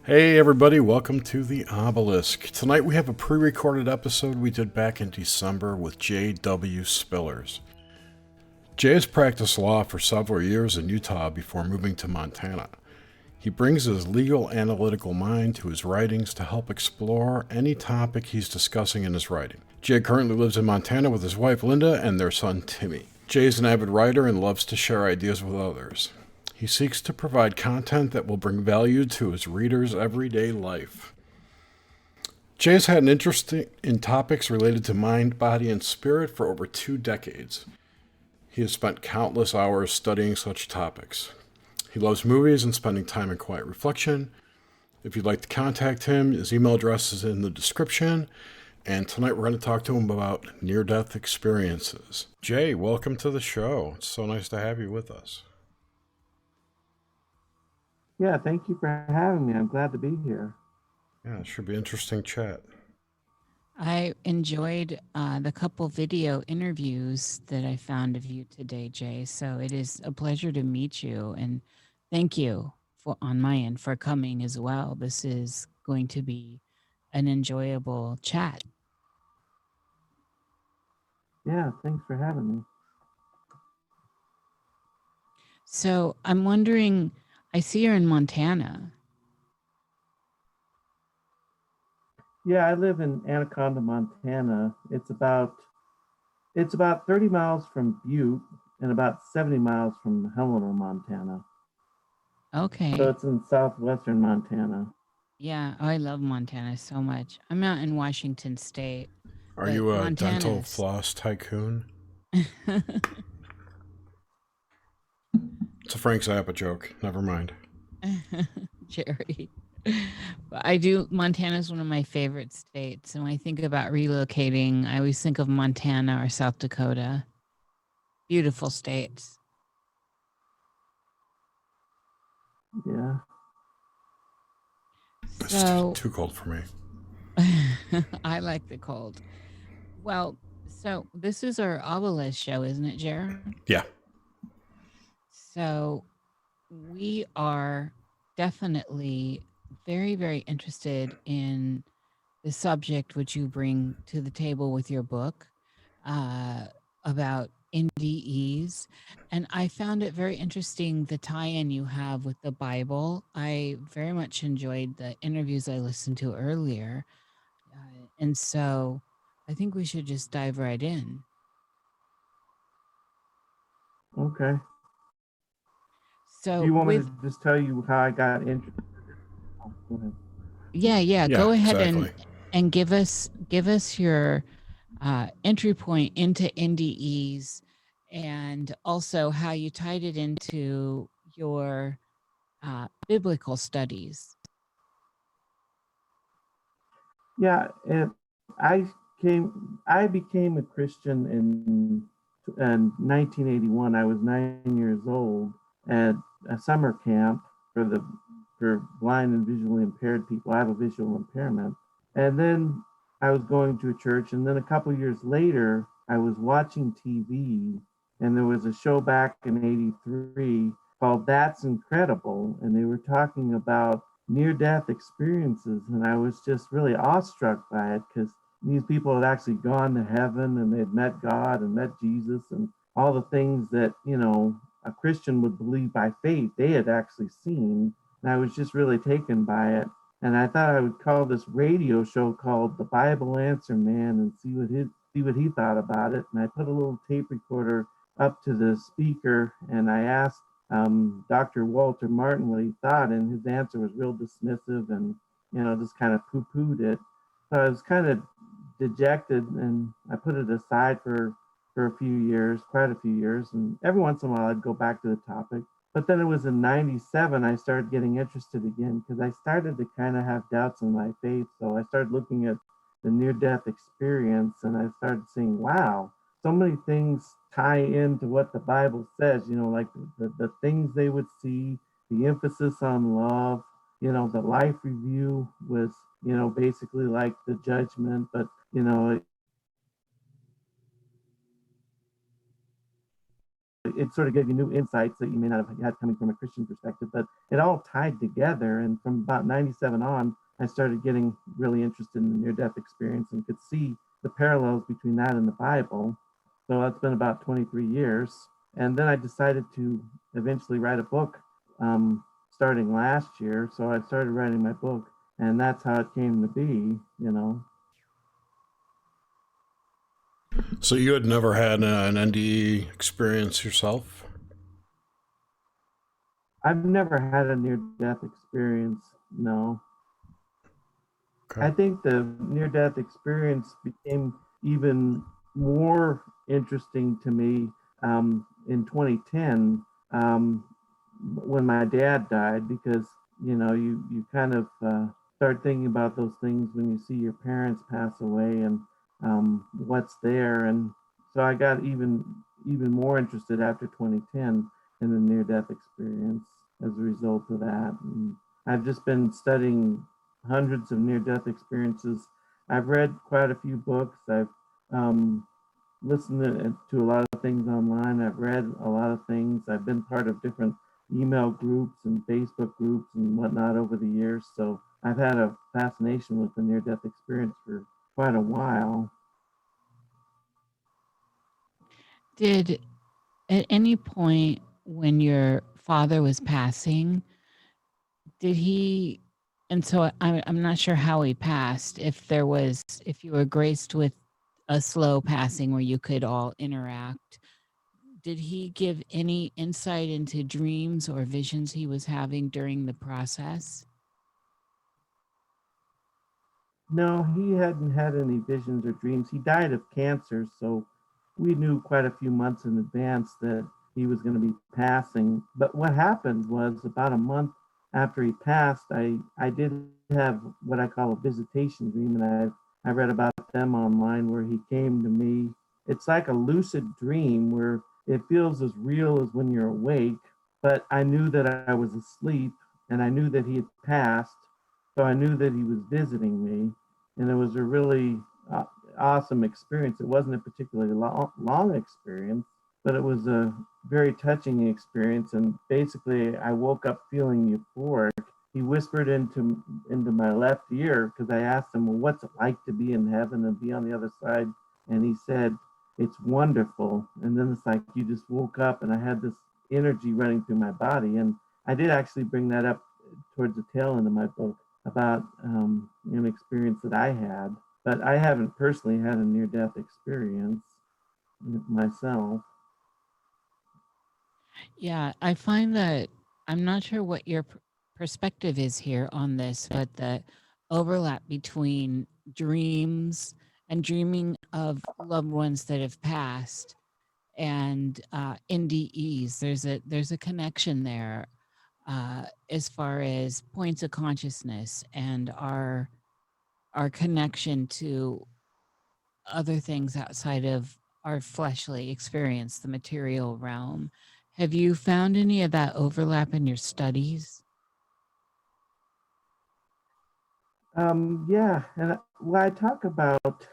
Hey everybody, welcome to the Obelisk. Tonight we have a pre-recorded episode we did back in December with J.W. Spillers. Jay has practiced law for several years in Utah before moving to Montana. He brings his legal analytical mind to his writings to help explore any topic he's discussing in his writing. Jay currently lives in Montana with his wife Linda and their son Timmy. Jay is an avid writer and loves to share ideas with others. He seeks to provide content that will bring value to his readers' everyday life. Jay has had an interest in topics related to mind, body, and spirit for over 2 decades. He has spent countless hours studying such topics. He loves movies and spending time in quiet reflection. If you'd like to contact him, his email address is in the description. And tonight we're going to talk to him about near-death experiences. Jay, welcome to the show. It's so nice to have you with us. Yeah, thank you for having me. I'm glad to be here. Yeah, it should be an interesting chat. I enjoyed the couple video interviews that I found of you today, Jay. So it is a pleasure to meet you, and thank you for on my end for coming as well. This is going to be an enjoyable chat. Yeah, thanks for having me. So I'm wondering, I see you're in Montana. Yeah, I live in Anaconda, Montana. It's about 30 miles from Butte and about 70 miles from Helena, Montana. Okay. So it's in southwestern Montana. Yeah, I love Montana so much. I'm out in Washington State. Are you a dental floss tycoon? It's a Frank Zappa joke. Never mind. Jerry. I do. Montana is one of my favorite states. And when I think about relocating, I always think of Montana or South Dakota. Beautiful states. Yeah. So it's too cold for me. I like the cold. Well, so this is our Obelisk show, isn't it, Jared? Yeah. So we are definitely very, very interested in the subject which you bring to the table with your book about NDEs. And I found it very interesting, the tie-in you have with the Bible. I very much enjoyed the interviews I listened to earlier. And so I think we should just dive right in. Okay. So do you want me to just tell you how I got interested? Oh, go ahead. Yeah. Go ahead exactly. and give us your entry point into NDEs, and also how you tied it into your biblical studies. Yeah, I became a Christian in 1981. I was 9 years old at a summer camp for blind and visually impaired people. I have a visual impairment, and then I was going to a church, and then a couple years later, I was watching TV, and there was a show back in '83 called "That's Incredible," and they were talking about near-death experiences, and I was just really awestruck by it because these people had actually gone to heaven and they'd met God and met Jesus and all the things that a Christian would believe by faith they had actually seen. And I was just really taken by it. And I thought I would call this radio show called The Bible Answer Man and see what he thought about it. And I put a little tape recorder up to the speaker and I asked Dr. Walter Martin what he thought, and his answer was real dismissive and just kind of poo-pooed it. So I was kind of dejected, and I put it aside for a few years, quite a few years, and every once in a while I'd go back to the topic. But then it was in '97 I started getting interested again because I started to kind of have doubts in my faith. So I started looking at the near-death experience, and I started saying, wow, so many things tie into what the Bible says, like the things they would see, the emphasis on love, the life review was, basically like the judgment, but, it sort of gave you new insights that you may not have had coming from a Christian perspective, but it all tied together. And from about 97 on, I started getting really interested in the near-death experience and could see the parallels between that and the Bible. So that's been about 23 years. And then I decided to eventually write a book starting last year. So I started writing my book, and that's how it came to be, you know. So you had never had an NDE experience yourself? I've never had a near-death experience, no. Okay. I think the near-death experience became even more interesting to me in 2010 when my dad died, because you know you kind of start thinking about those things when you see your parents pass away and what's there, and so I got even more interested after 2010 in the near-death experience as a result of that. And I've just been studying hundreds of near-death experiences. I've read quite a few books. I've listened to a lot of things online. I've read a lot of things. I've been part of different email groups and Facebook groups and whatnot over the years. So I've had a fascination with the near-death experience for quite a while. Did at any point when your father was passing, did he, and so I'm not sure how he passed, if you were graced with a slow passing where you could all interact, did he give any insight into dreams or visions he was having during the process? No, he hadn't had any visions or dreams. He died of cancer, so we knew quite a few months in advance that he was going to be passing. But what happened was about a month after he passed, I did have what I call a visitation dream, and I read about them online where he came to me. It's like a lucid dream where it feels as real as when you're awake, but I knew that I was asleep and I knew that he had passed, so I knew that he was visiting me, and it was a really awesome experience. It wasn't a particularly long experience, but it was a very touching experience. And basically, I woke up feeling euphoric. He whispered into my left ear because I asked him, "Well, what's it like to be in heaven and be on the other side?" And he said, "It's wonderful." And then it's like you just woke up, and I had this energy running through my body. And I did actually bring that up towards the tail end of my book about an experience that I had, but I haven't personally had a near-death experience myself. Yeah, I find that I'm not sure what your perspective is here on this, but the overlap between dreams and dreaming of loved ones that have passed and NDEs, there's a connection there as far as points of consciousness and our connection to other things outside of our fleshly experience, the material realm. Have you found any of that overlap in your studies? Yeah, and when I talk about,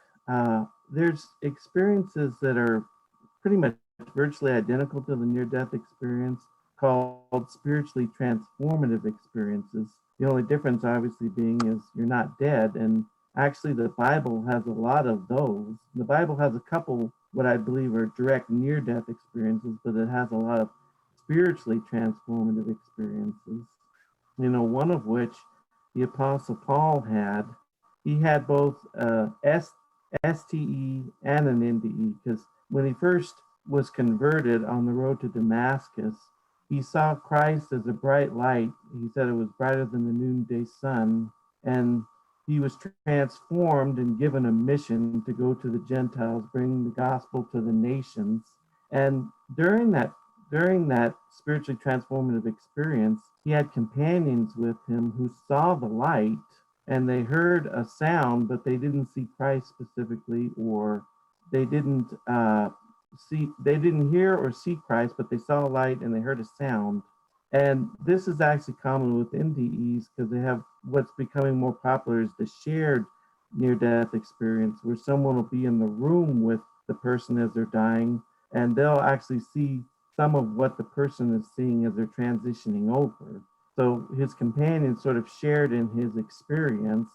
there's experiences that are pretty much virtually identical to the near-death experience called spiritually transformative experiences. The only difference, obviously, being is you're not dead. And actually, the Bible has a lot of those. The Bible has a couple, what I believe are direct near-death experiences, but it has a lot of spiritually transformative experiences. You know, one of which the Apostle Paul had. He had both STE and an NDE, because when he first was converted on the road to Damascus, he saw Christ as a bright light. He said it was brighter than the noonday sun. And he was transformed and given a mission to go to the Gentiles, bring the gospel to the nations. And during that spiritually transformative experience, he had companions with him who saw the light, and they heard a sound, but they didn't see Christ specifically, or they didn't they didn't hear or see Christ, but they saw a light and they heard a sound. And this is actually common with NDEs because they have what's becoming more popular is the shared near-death experience, where someone will be in the room with the person as they're dying, and they'll actually see some of what the person is seeing as they're transitioning over. So his companions sort of shared in his experience.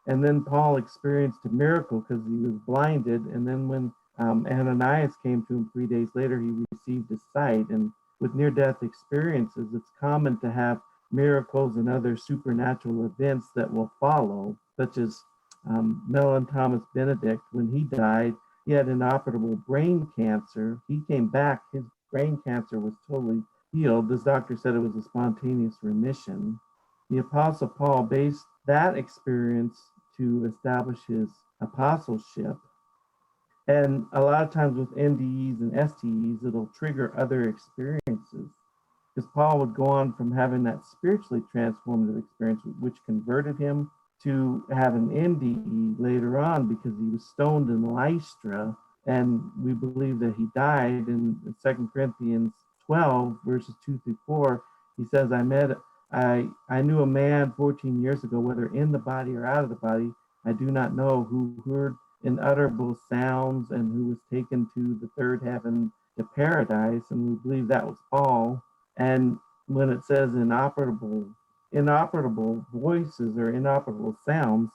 And then Paul experienced a miracle because he was blinded. And then when Ananias came to him 3 days later, he received his sight. And with near death experiences, it's common to have miracles and other supernatural events that will follow, such as Mellon Thomas Benedict. When he died, he had inoperable brain cancer. He came back, his brain cancer was totally healed. This doctor said it was a spontaneous remission. The Apostle Paul based that experience to establish his apostleship. And a lot of times with NDEs and STEs, it'll trigger other experiences. Because Paul would go on from having that spiritually transformative experience, which converted him, to have an NDE later on because he was stoned in Lystra. And we believe that he died in 2 Corinthians 12, verses 2 through 4. He says, I knew a man 14 years ago, whether in the body or out of the body, I do not know, who heard unutterable sounds and who was taken to the third heaven, to paradise. And we believe that was Paul. And when it says inoperable voices or inoperable sounds,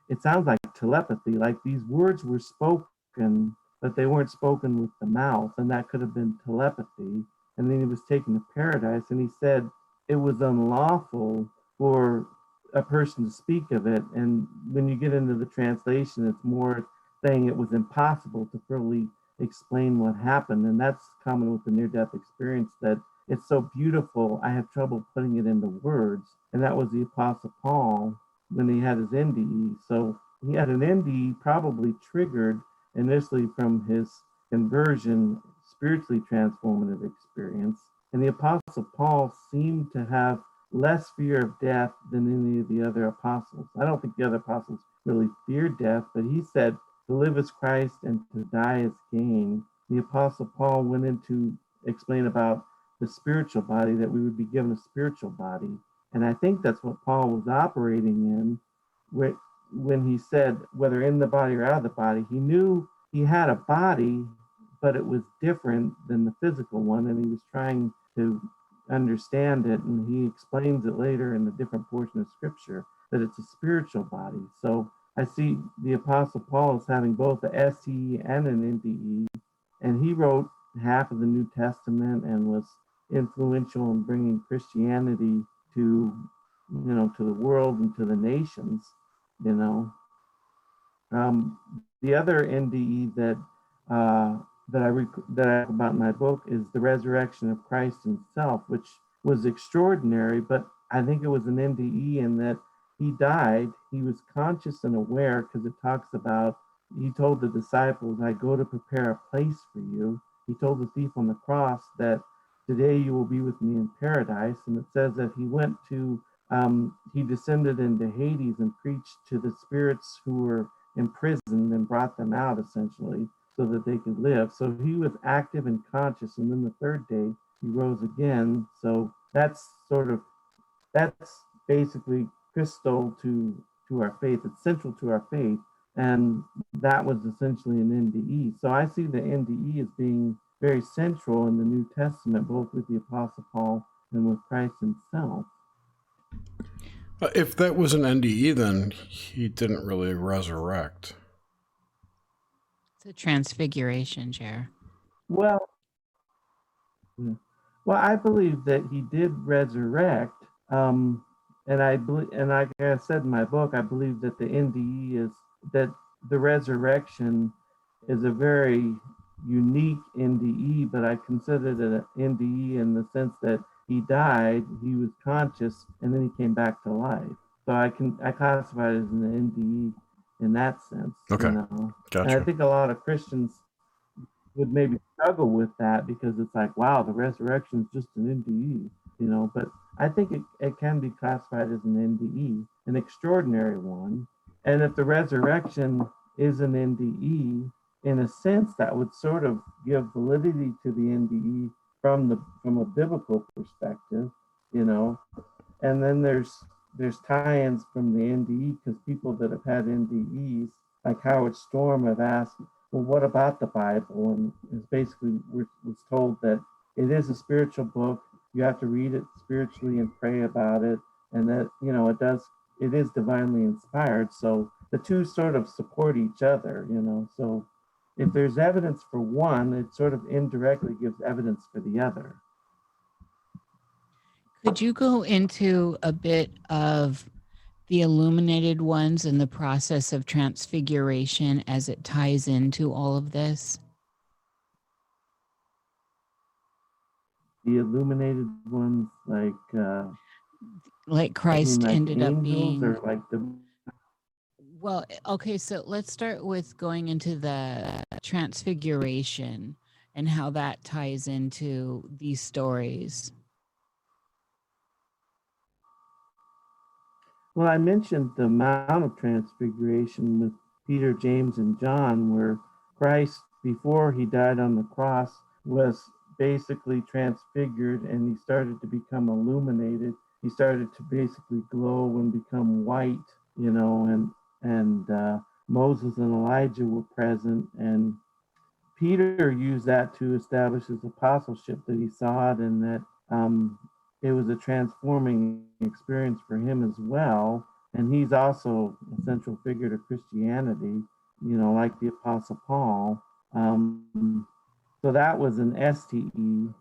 it sounds like telepathy, like these words were spoken, but they weren't spoken with the mouth, and that could have been telepathy. And then he was taken to paradise, and he said it was unlawful for a person to speak of it. And when you get into the translation, it's more saying it was impossible to fully explain what happened. And that's common with the near-death experience, that it's so beautiful, I have trouble putting it into words. And that was the Apostle Paul when he had his NDE. So he had an NDE probably triggered initially from his conversion, spiritually transformative experience. And the Apostle Paul seemed to have less fear of death than any of the other apostles. I don't think the other apostles really feared death, but he said to live as Christ and to die as gain. The Apostle Paul went into explain about the spiritual body, that we would be given a spiritual body. And I think that's what Paul was operating in when he said, whether in the body or out of the body, he knew he had a body, but it was different than the physical one. And he was trying to understand it. And he explains it later in a different portion of scripture that it's a spiritual body. So I see the Apostle Paul as having both the STE and an NDE. And he wrote half of the New Testament and was influential in bringing Christianity to the world and to the nations. The other NDE that I talk about in my book is the resurrection of Christ himself, which was extraordinary, but I think it was an NDE in that he died, he was conscious and aware, because it talks about, he told the disciples, I go to prepare a place for you. He told the thief on the cross that today you will be with me in paradise. And it says that he descended into Hades and preached to the spirits who were imprisoned and brought them out, essentially, so that they could live. So he was active and conscious. And then the third day he rose again. So that's basically crystal to our faith. It's central to our faith. And that was essentially an NDE. So I see the NDE as being very central in the New Testament, both with the Apostle Paul and with Christ himself. If that was an NDE, then he didn't really resurrect. It's a transfiguration, Chair. Well, I believe that he did resurrect. And I believe, and like I said in my book, I believe that the NDE is that the resurrection is a very unique NDE, but I consider it an NDE in the sense that he died, he was conscious, and then he came back to life. So I classify it as an NDE in that sense. Okay. Gotcha. And I think a lot of Christians would maybe struggle with that because it's like, wow, the resurrection is just an NDE, but I think it can be classified as an NDE, an extraordinary one. And if the resurrection is an NDE, in a sense, that would sort of give validity to the NDE from a biblical perspective, And then there's tie-ins from the NDE, because people that have had NDEs, like Howard Storm, have asked, well, what about the Bible? And it's basically was told that it is a spiritual book. You have to read it spiritually and pray about it, and that it is divinely inspired. So the two sort of support each other. So if there's evidence for one, it sort of indirectly gives evidence for the other. Could you go into a bit of the illuminated ones and the process of transfiguration as it ties into all of this? The illuminated ones, like Christ like ended up angels, being. or like the. Well, okay, so let's start with going into the transfiguration and how that ties into these stories. Well, I mentioned the Mount of Transfiguration with Peter, James, and John, where Christ, before he died on the cross, was basically transfigured and he started to become illuminated. He started to basically glow and become white, and Moses and Elijah were present, and Peter used that to establish his apostleship, that he saw it, and that it was a transforming experience for him as well. And he's also a central figure to Christianity, like the Apostle Paul. So that was an STE.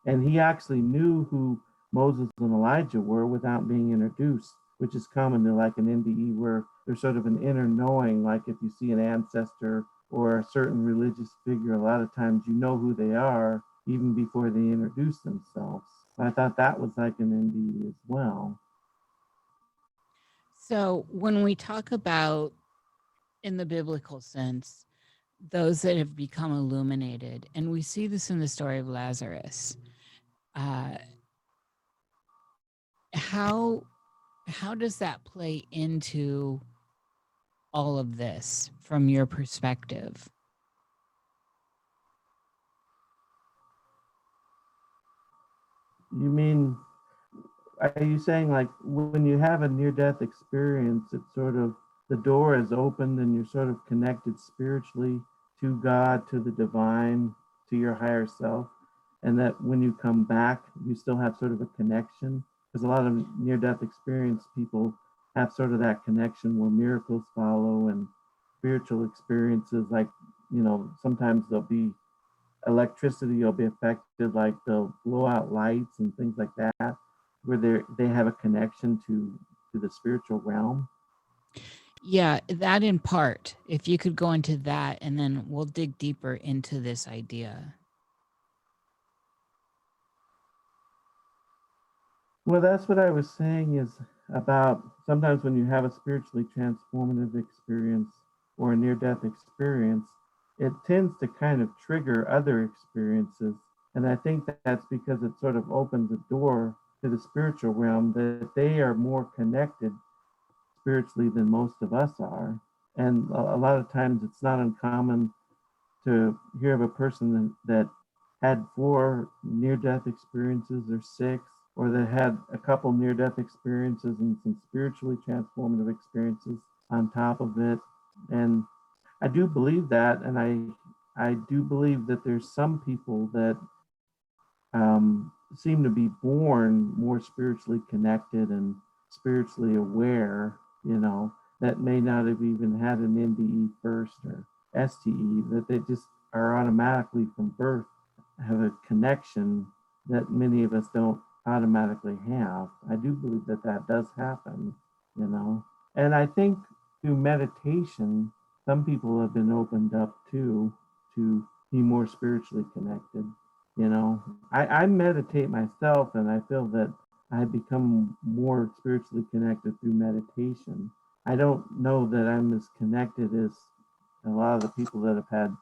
And he actually knew who Moses and Elijah were without being introduced, which is common to like an NDE where there's sort of an inner knowing, like if you see an ancestor or a certain religious figure, a lot of times you know who they are even before they introduce themselves. I thought that was like an NDE as well. So when we talk about, in the biblical sense, those that have become illuminated, and we see this in the story of Lazarus, how does that play into all of this from your perspective? You mean, are you saying like when you have a near-death experience, it's sort of the door is opened and you're sort of connected spiritually to God, to the divine, to your higher self, and that when you come back, you still have sort of a connection? Because a lot of near-death experience people have sort of that connection where miracles follow and spiritual experiences, like, sometimes there'll be electricity will be affected, like they'll blow out lights and things like that, where they have a connection to the spiritual realm. Yeah, that in part. If you could go into that, and then we'll dig deeper into this idea. Well, that's what I was saying is about sometimes when you have a spiritually transformative experience or a near death experience, it tends to kind of trigger other experiences. And I think that's because it sort of opens a door to the spiritual realm, that they are more connected spiritually than most of us are. And a lot of times it's not uncommon to hear of a person that had 4 near death experiences or 6, or that had a couple near death experiences and some spiritually transformative experiences on top of it. And I do believe that. And I do believe that there's some people that seem to be born more spiritually connected and spiritually aware, that may not have even had an NDE first or STE, that they just are automatically from birth have a connection that many of us don't automatically have. I do believe that that does happen, And I think through meditation, some people have been opened up too to be more spiritually connected. I meditate myself, and I feel that I've become more spiritually connected through meditation. I don't know that I'm as connected as a lot of the people that have had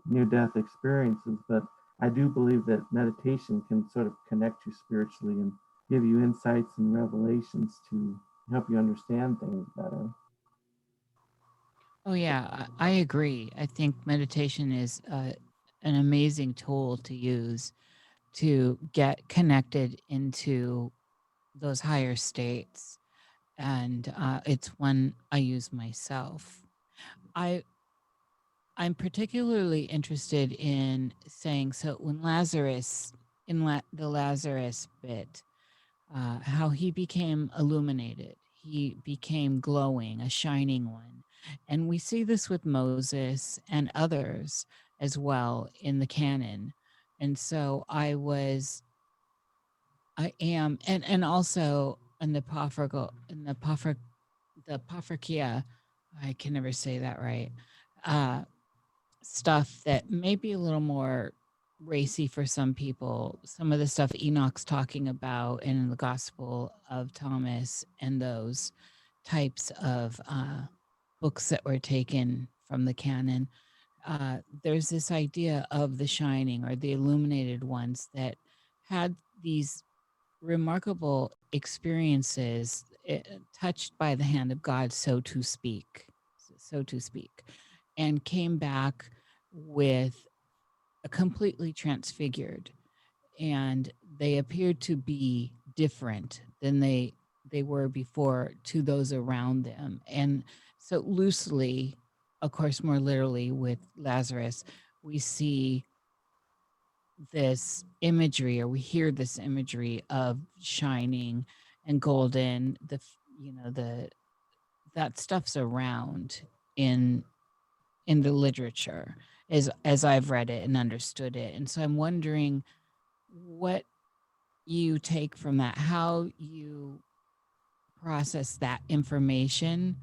near-death experiences, but I do believe that meditation can sort of connect you spiritually and give you insights and revelations to help you understand things better. Oh, yeah, I agree. I think meditation is an amazing tool to use to get connected into those higher states. And it's one I use myself. I'm particularly interested in saying, so when Lazarus in the Lazarus bit, how he became illuminated. He became glowing, a shining one. And we see this with Moses and others as well in the canon. And so I am, and also in the the Paphrkia, I can never say that right, uh, stuff that may be a little more racy for some people. Some of the stuff Enoch's talking about in the Gospel of Thomas and those types of books that were taken from the canon. There's this idea of the shining or the illuminated ones that had these remarkable experiences, touched by the hand of God, so to speak, and came back with a completely transfigured, and they appeared to be different than they were before to those around them. And so loosely, of course, more literally with Lazarus, we see this imagery, or we hear this imagery of shining and golden. The that stuff's around in the literature as I've read it and understood it. And so I'm wondering what you take from that, how you process that information.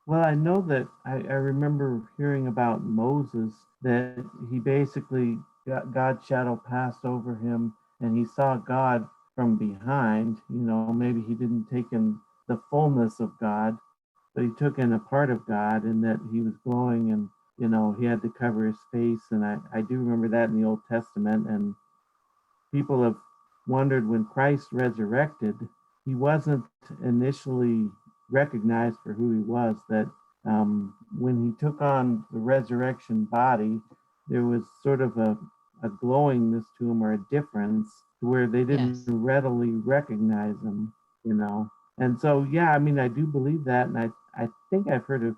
Well, I know that I remember hearing about Moses that he basically God's shadow passed over him and he saw God from behind. Maybe he didn't take in the fullness of God, but he took in a part of God and that he was glowing and, he had to cover his face. And I do remember that in the Old Testament. And people have wondered when Christ resurrected, he wasn't initially recognized for who he was, that when he took on the resurrection body, there was sort of a glowingness to him or a difference where they didn't Yes. readily recognize him. And so, yeah, I mean, I do believe that. And I think I've heard of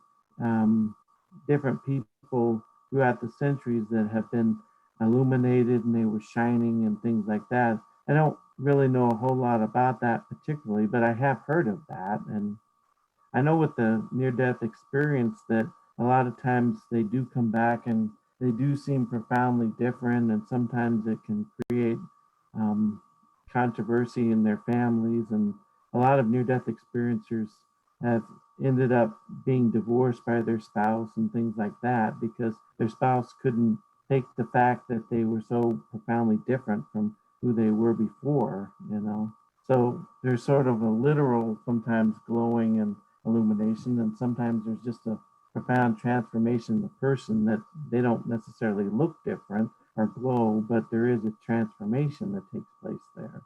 different people throughout the centuries that have been illuminated and they were shining and things like that. I don't really know a whole lot about that particularly, but I have heard of that. And I know with the near death experience that a lot of times they do come back and they do seem profoundly different. And sometimes it can create um, controversy in their families. And a lot of near death experiencers have ended up being divorced by their spouse and things like that because their spouse couldn't take the fact that they were so profoundly different from who they were before. So there's sort of a literal sometimes glowing and illumination, and sometimes there's just a profound transformation in the person that they don't necessarily look different or glow, but there is a transformation that takes place there.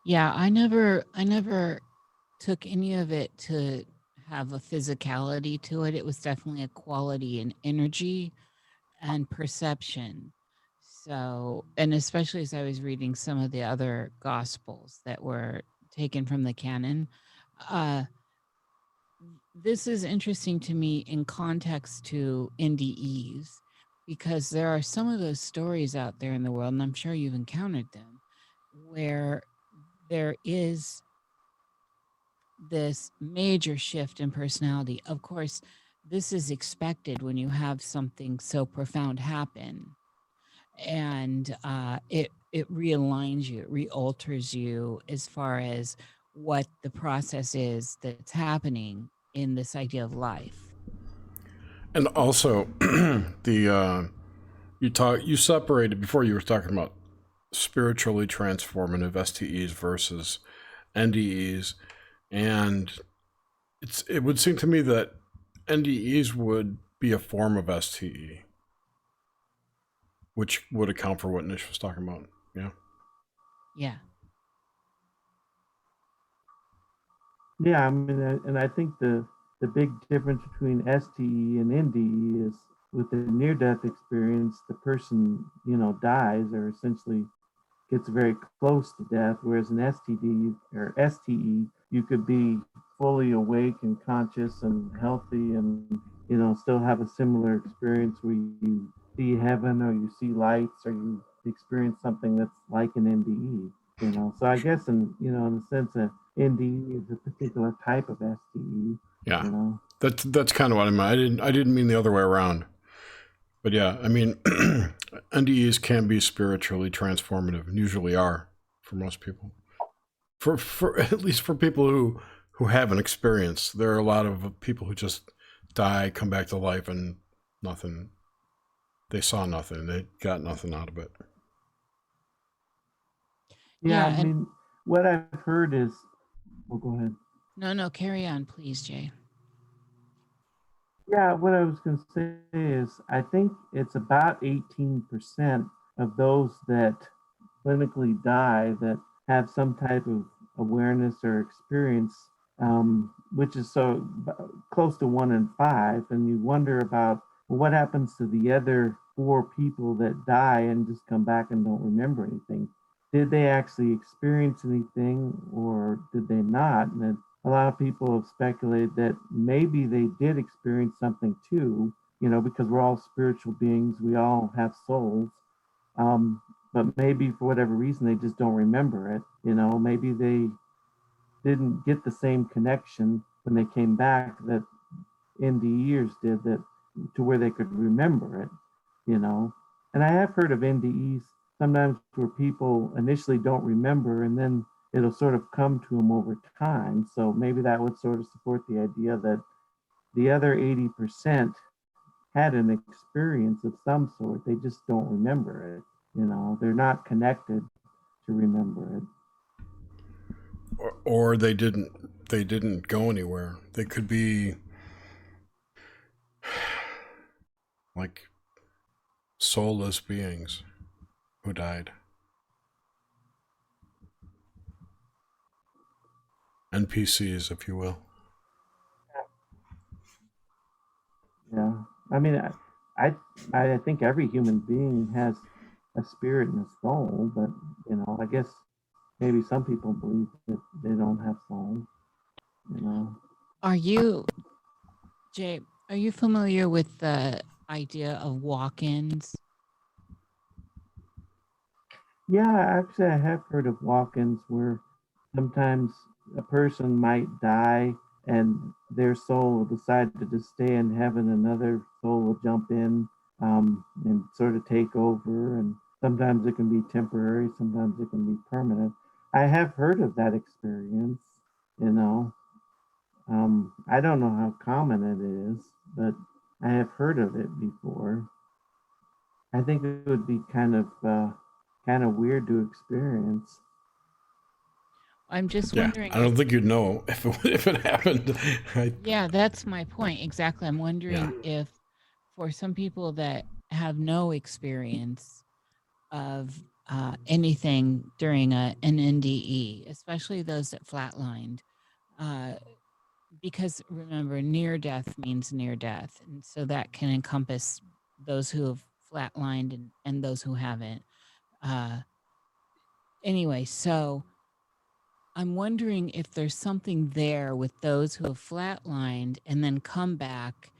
Yeah, I never took any of it to have a physicality to it. It was definitely a quality and energy and perception. So, and especially as I was reading some of the other gospels that were taken from the canon, uh, this is interesting to me in context to NDEs, because there are some of those stories out there in the world, and I'm sure you've encountered them, where there is this major shift in personality. Of course, this is expected when you have something so profound happen, and it realigns you, it realters you as far as what the process is that's happening in this idea of life. And also, you separated before, you were talking about spiritually transformative STEs versus NDEs, and it would seem to me that NDEs would be a form of STE, which would account for what Nish was talking about. Yeah. Yeah. Yeah, I mean, and I think the big difference between STE and NDE is with the near death experience, the person dies or essentially gets very close to death, whereas an STD or STE, you could be fully awake and conscious and healthy and still have a similar experience where you see heaven or you see lights or you experience something that's like an NDE. So I guess in a sense, a NDE is a particular type of SDE. Yeah, You know. that's kind of what I meant. I didn't mean the other way around. But yeah, I mean, NDEs can be spiritually transformative, and usually are for most people. For at least for people who haven't experienced, there are a lot of people who just die, come back to life, and nothing. They saw nothing. They got nothing out of it. Yeah, Yeah, I and mean, what I've heard is, oh, go ahead. no, carry on, please, Jay. Yeah, what I was going to say is, I think it's about 18% of those that clinically die that have some type of awareness or experience, which is so close to 1 in 5. And you wonder about, well, what happens to the other 4 people that die and just come back and don't remember anything? Did they actually experience anything or did they not? And a lot of people have speculated that maybe they did experience something too, because we're all spiritual beings, we all have souls. Um, but maybe for whatever reason they just don't remember it. Maybe they didn't get the same connection when they came back that NDEers did, that to where they could remember it. you know. And I have heard of NDEs sometimes where people initially don't remember and then it'll sort of come to them over time. So maybe that would sort of support the idea that the other 80% had an experience of some sort. They just don't remember it. They're not connected to remember it. Or they didn't go anywhere. They could be like soulless beings who died. NPCs, if you will. Yeah. I mean, I, I think every human being has a spirit and a soul, but I guess maybe some people believe that they don't have souls. You know. Are you, Jay, are you familiar with the idea of walk-ins? Yeah, actually, I have heard of walk-ins where sometimes a person might die and their soul will decide to just stay in heaven. Another soul will jump in and sort of take over. And sometimes it can be temporary, sometimes it can be permanent. I have heard of that experience, you know. I don't know how common it is, but I have heard of it before. I think it would be kind of weird to experience. I'm just Yeah, wondering I don't think you'd know if it happened. Yeah, that's my point. Exactly. I'm wondering if for some people that have no experience of anything during an NDE, especially those that flatlined, uh, because remember, near death means near death. And so that can encompass those who have flatlined and those who haven't. Anyway, so I'm wondering if there's something there with those who have flatlined and then come back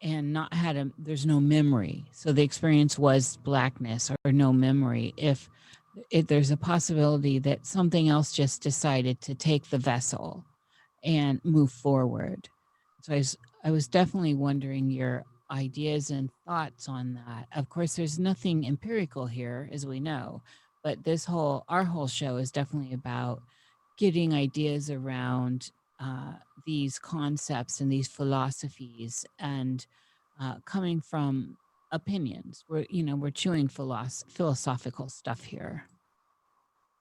and not there's no memory. So the experience was blackness or no memory. If there's a possibility that something else just decided to take the vessel and move forward. So I was definitely wondering your ideas and thoughts on that. Of course, there's nothing empirical here, as we know, but our whole show is definitely about getting ideas around these concepts and these philosophies and coming from opinions. We're chewing philosophical stuff here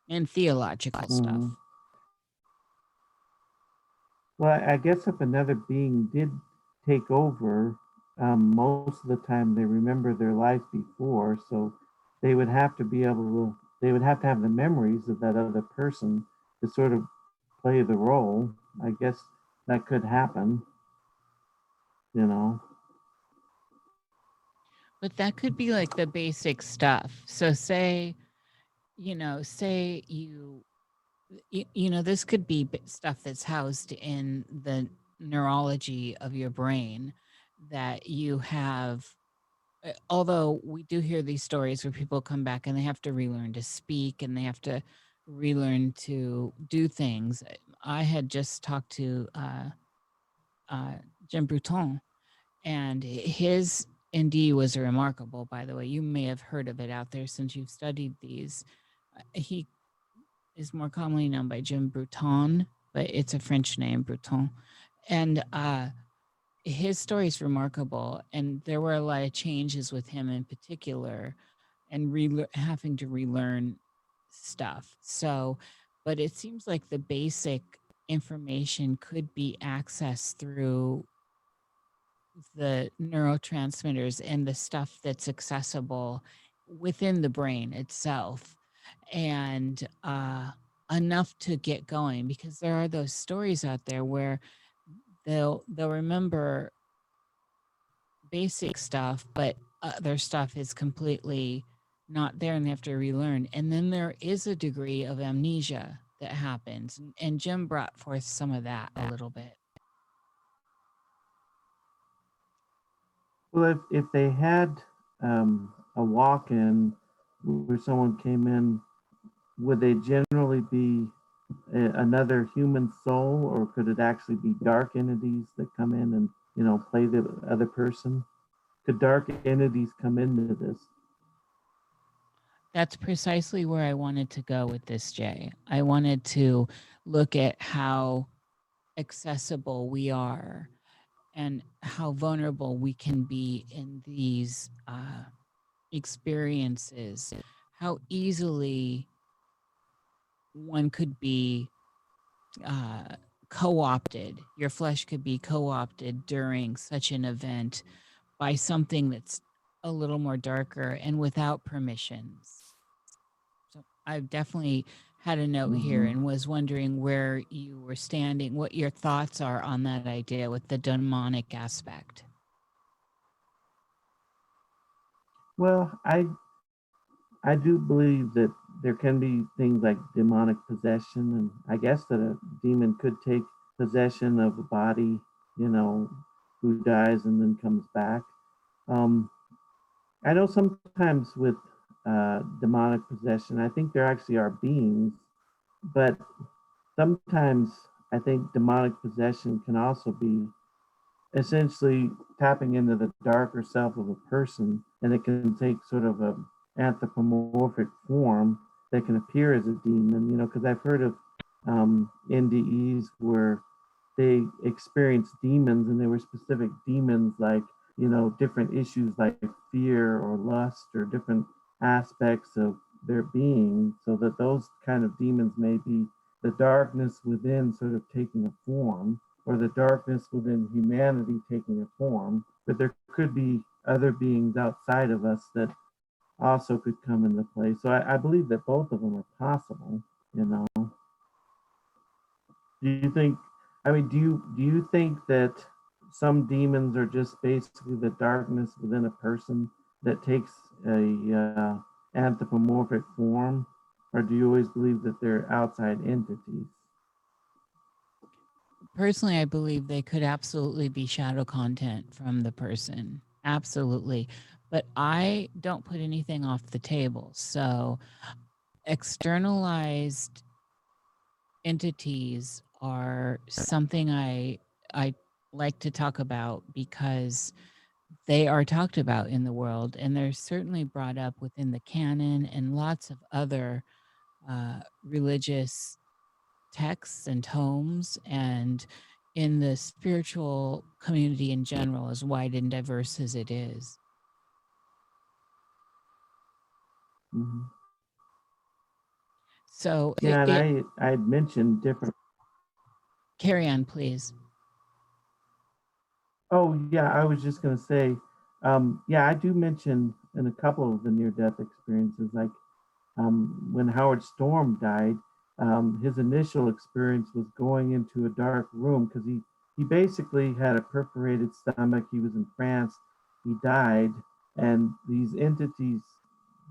and theological stuff. Mhm. Well, I guess if another being did take over, most of the time they remember their life before, so they would have to be able to. They would have to have the memories of that other person to sort of play the role. I guess that could happen. You know. But that could be like the basic stuff. So say this could be stuff that's housed in the neurology of your brain that you have, although we do hear these stories where people come back and they have to relearn to speak and they have to relearn to do things. I had just talked to Jim Bruton, and his ND was remarkable, by the way. You may have heard of it out there since you've studied these. He is more commonly known by Jim Bruton, but it's a French name, Bruton. And his story is remarkable. And there were a lot of changes with him in particular, and having to relearn stuff. So, but it seems like the basic information could be accessed through the neurotransmitters and the stuff that's accessible within the brain itself, and enough to get going, because there are those stories out there where they'll remember basic stuff, but other stuff is completely not there and they have to relearn. And then there is a degree of amnesia that happens. And Jim brought forth some of that a little bit. Well, if they had a walk-in where someone came in, would they generally be another human soul, or could it actually be dark entities that come in and play the other person? Could dark entities come into this? That's precisely where I wanted to go with this, Jay. I wanted to look at how accessible we are and how vulnerable we can be in these experiences, how easily one could be co-opted. Your flesh could be co-opted during such an event by something that's a little more darker and without permissions. So I've definitely had a note here and was wondering where you were standing, what your thoughts are on that idea with the demonic aspect. Well, I do believe that there can be things like demonic possession, and I guess that a demon could take possession of a body, who dies and then comes back. I know sometimes with demonic possession, I think there actually are beings, but sometimes I think demonic possession can also be essentially tapping into the darker self of a person, and it can take sort of a anthropomorphic form that can appear as a demon. Because I've heard of NDEs where they experienced demons, and they were specific demons like different issues like fear or lust or different aspects of their being, so that those kind of demons may be the darkness within sort of taking a form, or the darkness within humanity taking a form. But there could be other beings outside of us that also could come into play. So I believe that both of them are possible. Do you think? Do you think that some demons are just basically the darkness within a person that takes a anthropomorphic form, or do you always believe that they're outside entities? Personally, I believe they could absolutely be shadow content from the person. Absolutely. But I don't put anything off the table. So externalized entities are something I like to talk about, because they are talked about in the world, and they're certainly brought up within the canon and lots of other religious texts and tomes, and in the spiritual community in general, as wide and diverse as it is. Mm-hmm. So yeah, and I mentioned different. Carry on, please. Oh yeah, I was just gonna say, yeah, I do mention in a couple of the near-death experiences, like when Howard Storm died, his initial experience was going into a dark room because he basically had a perforated stomach. He was in France. He died, and these entities,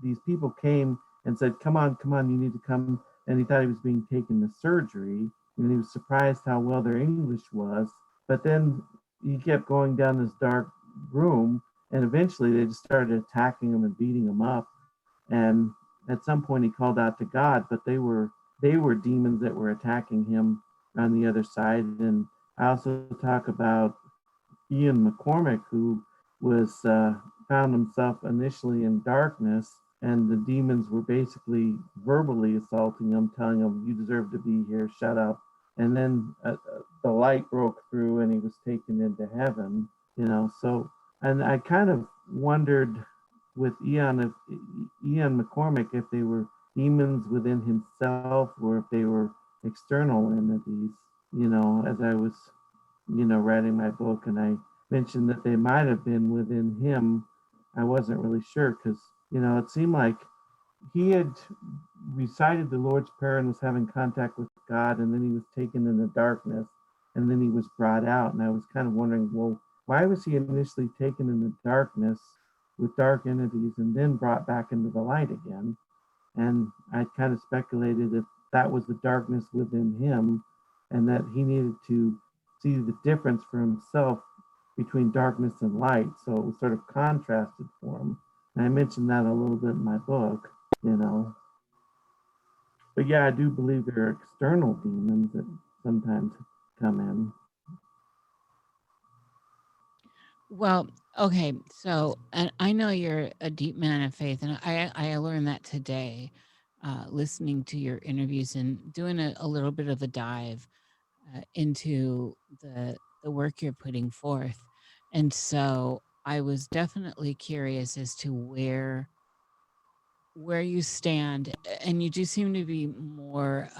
these people came and said, come on, you need to come." And he thought he was being taken to surgery, and he was surprised how well their English was. But then he kept going down this dark room, and eventually they just started attacking him and beating him up. And at some point he called out to God, but they were demons that were attacking him on the other side. And I also talk about Ian McCormick, who was found himself initially in darkness, and the demons were basically verbally assaulting him, telling him, "You deserve to be here. Shut up." And then the light broke through, and he was taken into heaven. So, and I kind of wondered with Ian McCormick, if they were demons within himself or if they were external entities. As I was writing my book, and I mentioned that they might have been within him. I wasn't really sure because, it seemed like he had recited the Lord's Prayer and was having contact with God, and then he was taken in the darkness, and then he was brought out. And I was kind of wondering, well, why was he initially taken in the darkness with dark entities and then brought back into the light again? And I kind of speculated if that was the darkness within him and that he needed to see the difference for himself between darkness and light. So it was sort of contrasted for him. And I mentioned that a little bit in my book, you know. But yeah, I do believe there are external demons that sometimes come in. Well, okay, so and I know you're a deep man of faith, and I learned that today, listening to your interviews and doing a little bit of a dive into the work you're putting forth, and so I was definitely curious as to where you stand, and you do seem to be more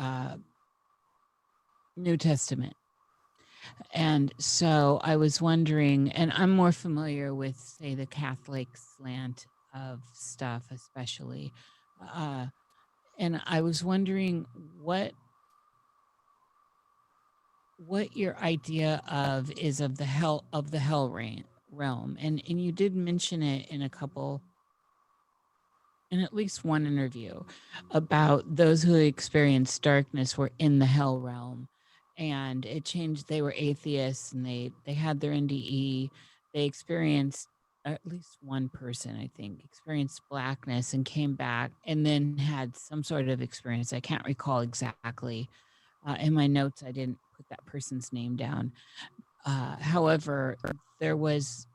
New Testament. And so I was wondering, and I'm more familiar with, say, the Catholic slant of stuff, especially. Uh, and I was wondering what your idea of is of the hell realm, and you did mention it in at least one interview about those who experienced darkness were in the hell realm, and it changed. They were atheists, and they had their NDE. They experienced, at least one person I think experienced blackness and came back and then had some sort of experience. I can't recall exactly. In my notes I didn't put that person's name down. However, there was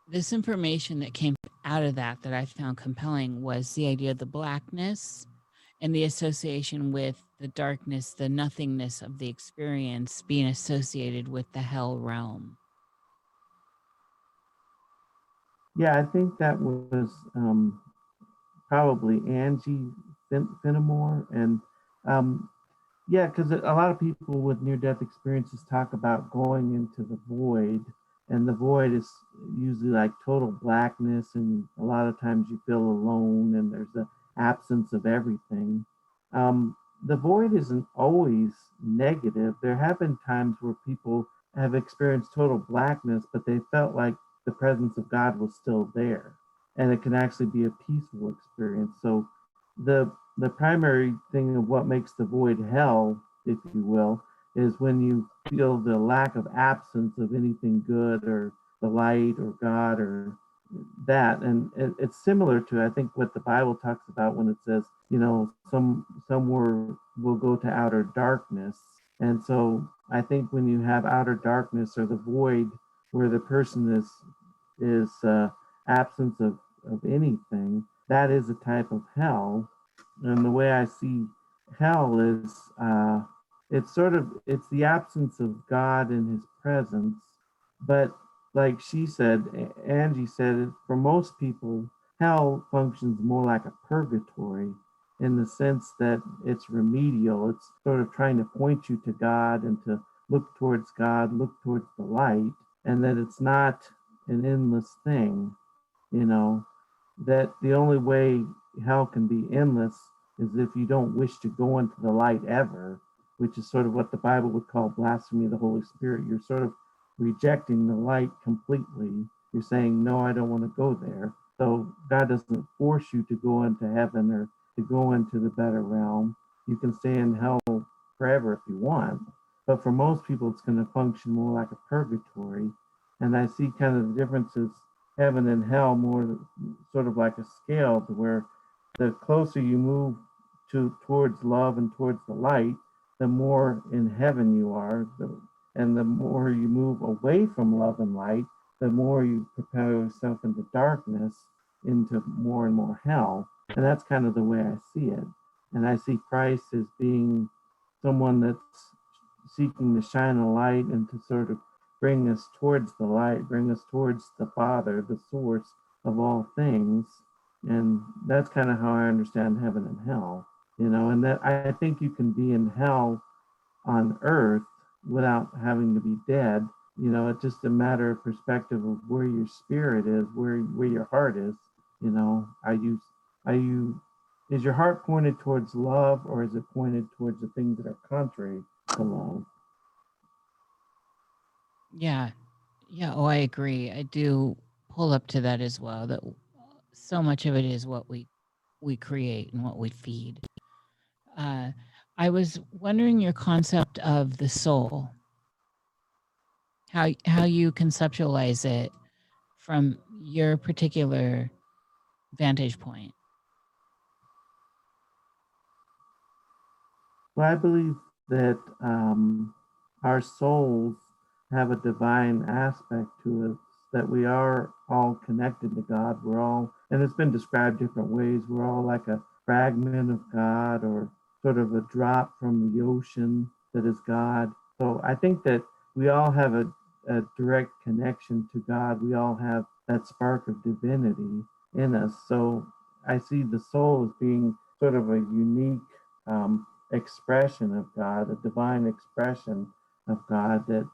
this information that came out of that I found compelling, was the idea of the blackness and the association with the darkness, the nothingness of the experience being associated with the hell realm. Yeah, I think that was probably Angie Finnemore. And yeah, because a lot of people with near-death experiences talk about going into the void, and the void is usually like total blackness, and a lot of times you feel alone, and there's an absence of everything. The void isn't always negative. There have been times where people have experienced total blackness, but they felt like the presence of God was still there, and it can actually be a peaceful experience. So the primary thing of what makes the void hell, if you will, is when you feel the lack of absence of anything good or the light or God or that. And it's similar to, I think, what the Bible talks about when it says, some will go to outer darkness. And so I think when you have outer darkness or the void where the person is absence of anything, that is a type of hell. And the way I see hell is it's the absence of God and his presence. But like Angie said, for most people, hell functions more like a purgatory in the sense that it's remedial. It's sort of trying to point you to God and to look towards God, look towards the light, and that it's not an endless thing, you know, that the only way hell can be endless is if you don't wish to go into the light ever, which is sort of what the Bible would call blasphemy of the Holy Spirit. You're sort of rejecting the light completely. You're saying, no, I don't want to go there. So God doesn't force you to go into heaven or to go into the better realm. You can stay in hell forever if you want. But for most people, it's going to function more like a purgatory. And I see kind of the differences, heaven and hell, more sort of like a scale, to where the closer you move towards love and towards the light, the more in heaven you are, and the more you move away from love and light, the more you propel yourself into darkness, into more and more hell. And that's kind of the way I see it. And I see Christ as being someone that's seeking to shine a light and to sort of bring us towards the light, bring us towards the Father, the source of all things. And that's kind of how I understand heaven and hell, and that I think you can be in hell on earth without having to be dead. It's just a matter of perspective of where your spirit is, where your heart is. Are you is your heart pointed towards love, or is it pointed towards the things that are contrary to love? Yeah. Yeah. Oh, I agree. I do pull up to that as well. That so much of it is what we create and what we feed. Uh, I was wondering your concept of the soul, how you conceptualize it from your particular vantage point. Well, I believe that our souls have a divine aspect to us, that we are all connected to God. We're all, and it's been described different ways, we're all like a fragment of God, or sort of a drop from the ocean that is God. So I think that we all have a direct connection to God. We all have that spark of divinity in us. So I see the soul as being sort of a unique expression of God, a divine expression of God that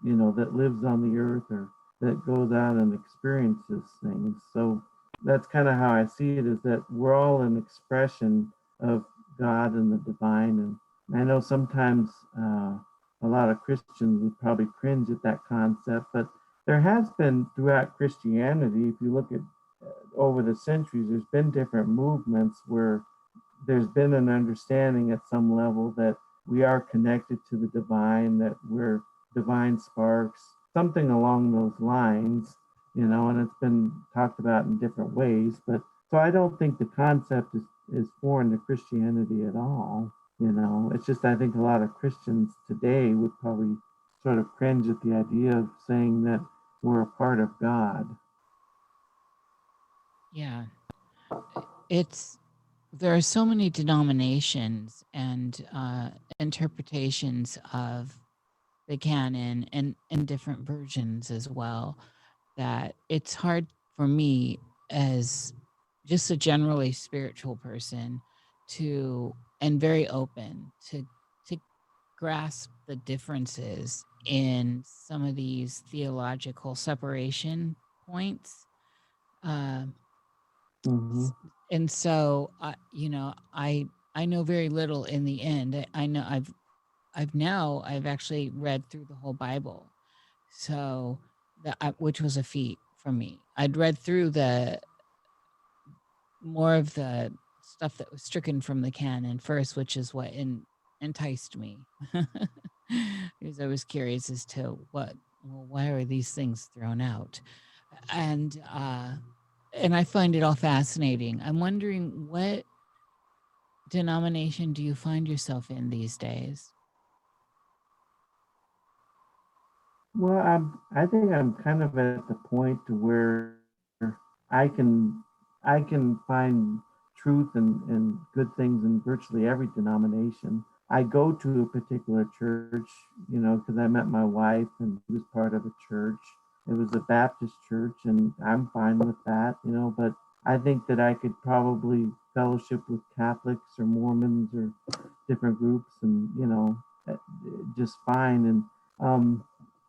lives on the earth, or that goes out and experiences things. So that's kind of how I see it, is that we're all an expression of God and the divine. And I know sometimes a lot of Christians would probably cringe at that concept, but there has been throughout Christianity, if you look at over the centuries, there's been different movements where there's been an understanding at some level that we are connected to the divine, that we're divine sparks, something along those lines, and it's been talked about in different ways. But so I don't think the concept is foreign to Christianity at all. It's just, I think a lot of Christians today would probably sort of cringe at the idea of saying that we're a part of God. Yeah. It's there are so many denominations and interpretations of the canon and different versions as well, that it's hard for me as just a generally spiritual person to and very open to grasp the differences in some of these theological separation points. Uh, Mm-hmm. and so I know very little in the end. I know I've actually read through the whole Bible, so which was a feat for me. I'd read through the more of the stuff that was stricken from the canon first, which is what enticed me, because I was curious as to why are these things thrown out, and I find it all fascinating. I'm wondering, what denomination do you find yourself in these days? Well, I think I'm kind of at the point to where I can I can find truth and good things in virtually every denomination. I go to a particular church, because I met my wife and she was part of a church. It was a Baptist church, and I'm fine with that, but I think that I could probably fellowship with Catholics or Mormons or different groups, and just fine. And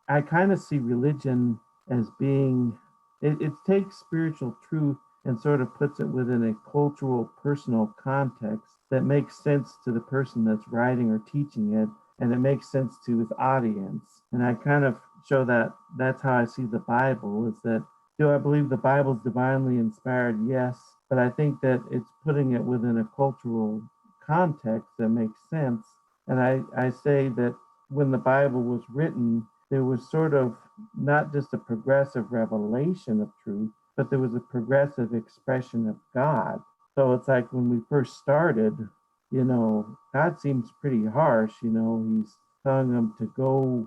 I kind of see religion as being, it takes spiritual truth and sort of puts it within a cultural, personal context that makes sense to the person that's writing or teaching it, and it makes sense to his audience. And I kind of show that that's how I see the Bible, is that, do I believe the Bible's divinely inspired? Yes. But I think that it's putting it within a cultural context that makes sense. And I say that when the Bible was written, there was sort of not just a progressive revelation of truth, but there was a progressive expression of God. So it's like when we first started, God seems pretty harsh. He's telling them to go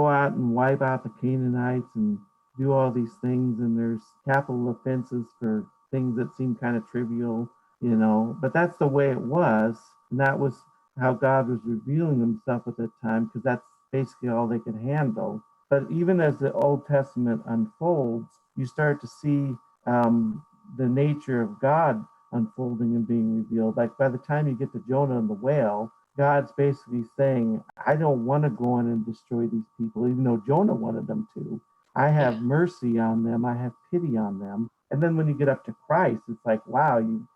out and wipe out the Canaanites and do all these things. And there's capital offenses for things that seem kind of trivial, but that's the way it was. And that was how God was revealing himself at that time, because that's basically all they could handle. But even as the Old Testament unfolds, you start to see the nature of God unfolding and being revealed. Like by the time you get to Jonah and the whale, God's basically saying, I don't want to go in and destroy these people, even though Jonah wanted them to. I have mercy on them. I have pity on them. And then when you get up to Christ, it's like, wow, you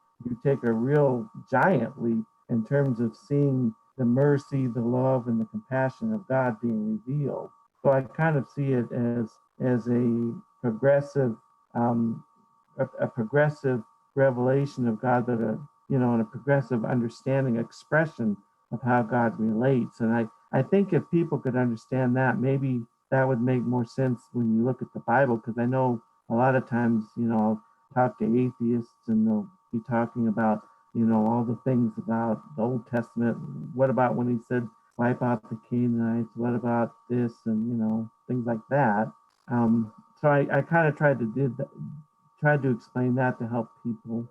take a real giant leap in terms of seeing the mercy, the love, and the compassion of God being revealed. So I kind of see it as a progressive a progressive revelation of God, but and a progressive understanding, expression of how God relates. And I think if people could understand that, maybe that would make more sense when you look at the Bible, because I know a lot of times, I'll talk to atheists and they'll be talking about, all the things about the Old Testament. What about when he said, wipe out the Canaanites? What about this? And, things like that. So I kind of tried to explain that to help people.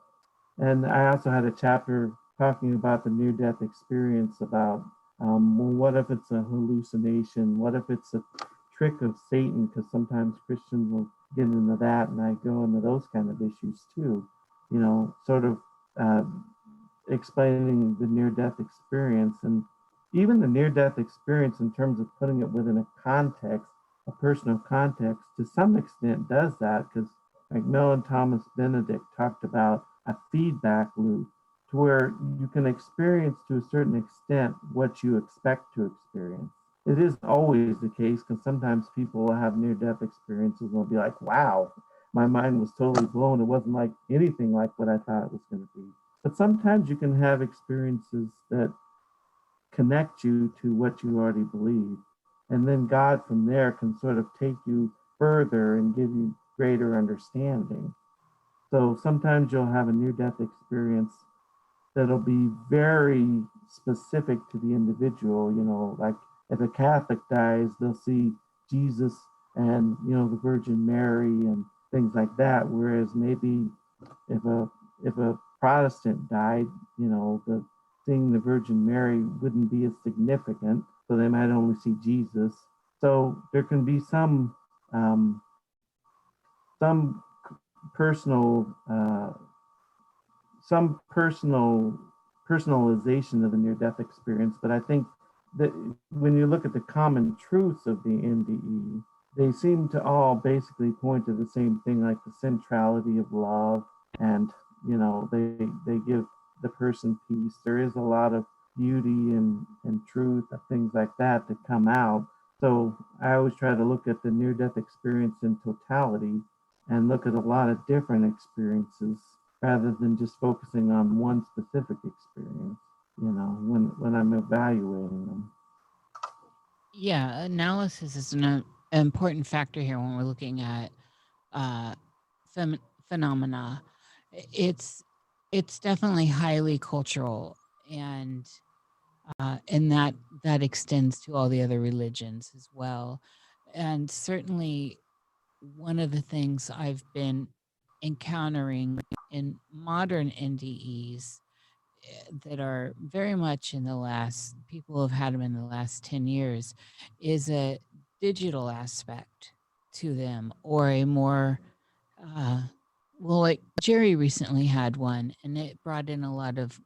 And I also had a chapter talking about the near-death experience, about, well, what if it's a hallucination? What if it's a trick of Satan? Because sometimes Christians will get into that, and I go into those kind of issues too, sort of explaining the near-death experience. And even the near-death experience, in terms of putting it within a context, a personal context, to some extent does that, because like Mel and Thomas Benedict talked about a feedback loop, to where you can experience to a certain extent what you expect to experience. It isn't always the case, because sometimes people will have near-death experiences and they'll be like, wow, my mind was totally blown. It wasn't like anything like what I thought it was going to be. But sometimes you can have experiences that connect you to what you already believe. And then God from there can sort of take you further and give you greater understanding. So sometimes you'll have a near-death experience that'll be very specific to the individual. Like if a Catholic dies, they'll see Jesus and, the Virgin Mary and things like that. Whereas maybe if a Protestant died, the seeing the Virgin Mary wouldn't be as significant, so they might only see Jesus. So there can be some personal personalization of the near-death experience. But I think that when you look at the common truths of the NDE, they seem to all basically point to the same thing, like the centrality of love, and they give the person peace. There is a lot of beauty and truth and things like that come out. So I always try to look at the near-death experience in totality and look at a lot of different experiences, rather than just focusing on one specific experience, when I'm evaluating them. Yeah, analysis is an important factor here when we're looking at phenomena. It's definitely highly cultural, and that extends to all the other religions as well. And certainly, one of the things I've been encountering in modern NDEs that are very much in the last, people have had them in the last 10 years, is a digital aspect to them, or a more, well, like Jerry recently had one, and it brought in a lot of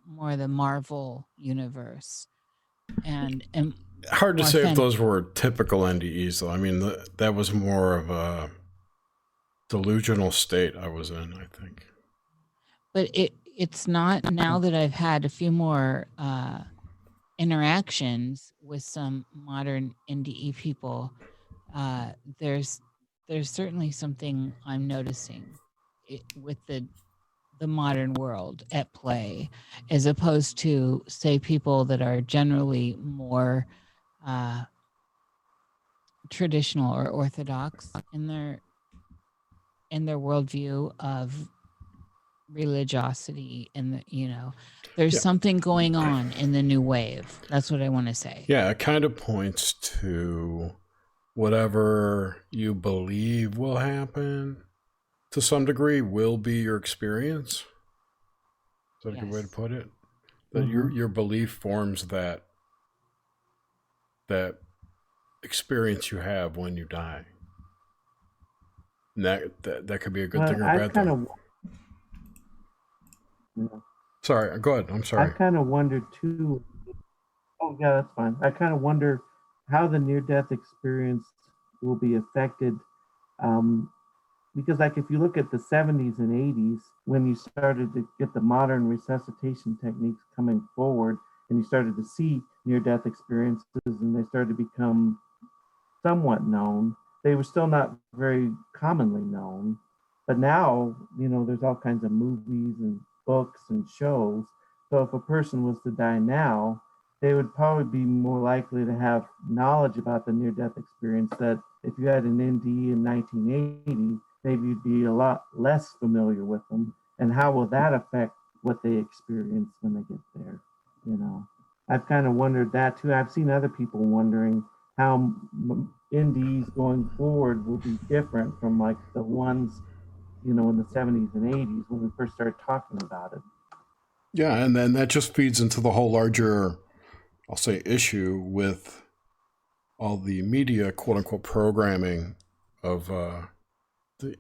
more of the Marvel universe. And hard to say if those were typical NDEs, though. I mean, that was more of a delusional state I was in, I think. But it's not, now that I've had a few more interactions with some modern NDE people, there's certainly something I'm noticing with the modern world at play, as opposed to, say, people that are generally more traditional or orthodox in their worldview of religiosity, and there's Yeah. something going on in the new wave. That's what I want to say. Yeah, it kind of points to whatever you believe will happen to some degree will be your experience. Is that a good way to Yes. put it? That your belief forms that experience you have when you die. And that could be a good Well, thing or a I bad kind thing. of, you know, Sorry, go ahead. I'm I sorry. kind of wonder too. Oh, yeah, that's fine. I kind of wonder how the near-death experience will be affected, um, because, like, if you look at the 70s and 80s, when you started to get the modern resuscitation techniques coming forward, and you started to see near-death experiences, and they started to become somewhat known. They were still not very commonly known, but now, there's all kinds of movies and books and shows. So if a person was to die now, they would probably be more likely to have knowledge about the near-death experience that if you had an NDE in 1980, maybe you'd be a lot less familiar with them. And how will that affect what they experience when they get there? You know, I've kind of wondered that too. I've seen other people wondering how indies going forward will be different from like the ones in the 70s and 80s when we first started talking about it. Yeah, and then that just feeds into the whole larger, I'll say, issue with all the media, quote unquote, programming of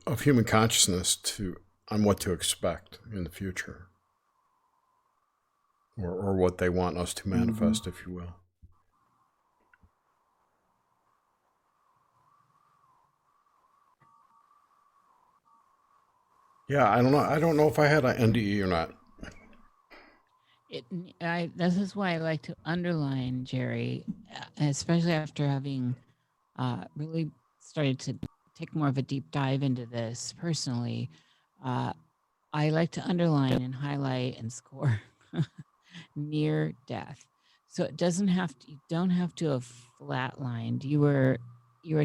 of human consciousness to on what to expect in the future, or what they want us to Mm-hmm. manifest, if you will. Yeah, I don't know. I don't know if I had an NDE or not. This is why I like to underline, Jerry, especially after having really started to take more of a deep dive into this personally. I like to underline and highlight and score near death. So it doesn't have to, you don't have to have flatlined. You were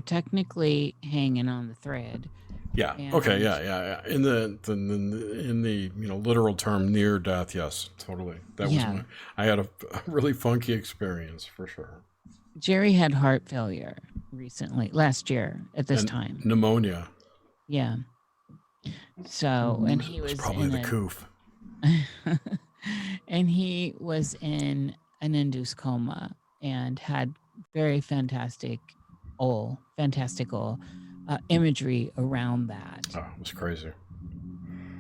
technically hanging on the thread. Yeah. Okay. And Yeah. In the literal term near death, yes, totally. That was yeah, my. I had a really funky experience for sure. Jerry had heart failure recently, last year at this And time. pneumonia. Yeah. So, and he It was was probably in the coof. and he was in an induced coma and had very fantastical imagery around that. Oh, it was crazy.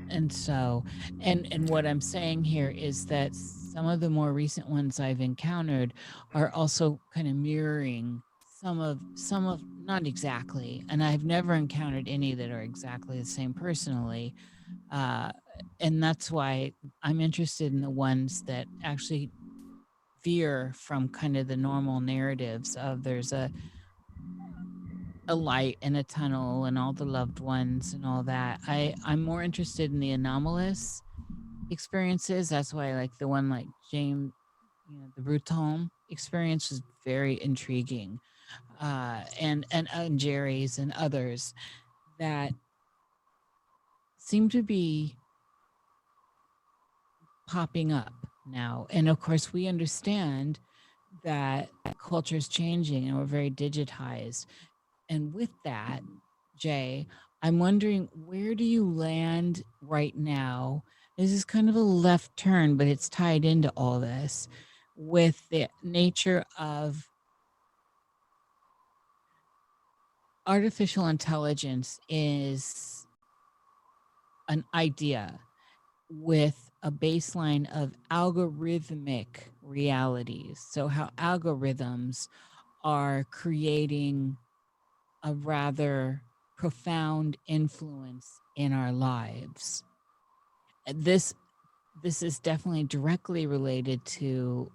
And so, and what I'm saying here is that some of the more recent ones I've encountered are also kind of mirroring some of not exactly, and I've never encountered any that are exactly the same personally. And that's why I'm interested in the ones that actually veer from kind of the normal narratives of there's a light in a tunnel and all the loved ones and all that. I'm more interested in the anomalous experiences. That's why I like the one like James, the Bruton experience was very intriguing. And Jerry's and others that seem to be popping up now. And of course, we understand that culture is changing and we're very digitized. And with that, Jay, I'm wondering, where do you land right now? This is kind of a left turn, but it's tied into all this with the nature of artificial intelligence is an idea with a baseline of algorithmic realities. So, how algorithms are creating a rather profound influence in our lives. This is definitely directly related to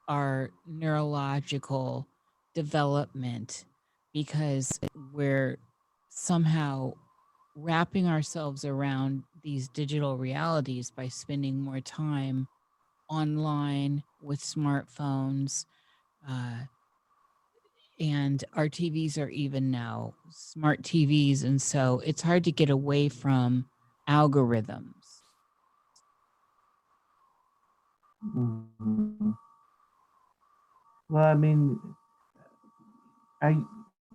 our neurological development because we're somehow wrapping ourselves around these digital realities by spending more time online with smartphones. Uh, and our TVs are even now smart TVs, and so it's hard to get away from algorithms. Mhm. Well, I mean, I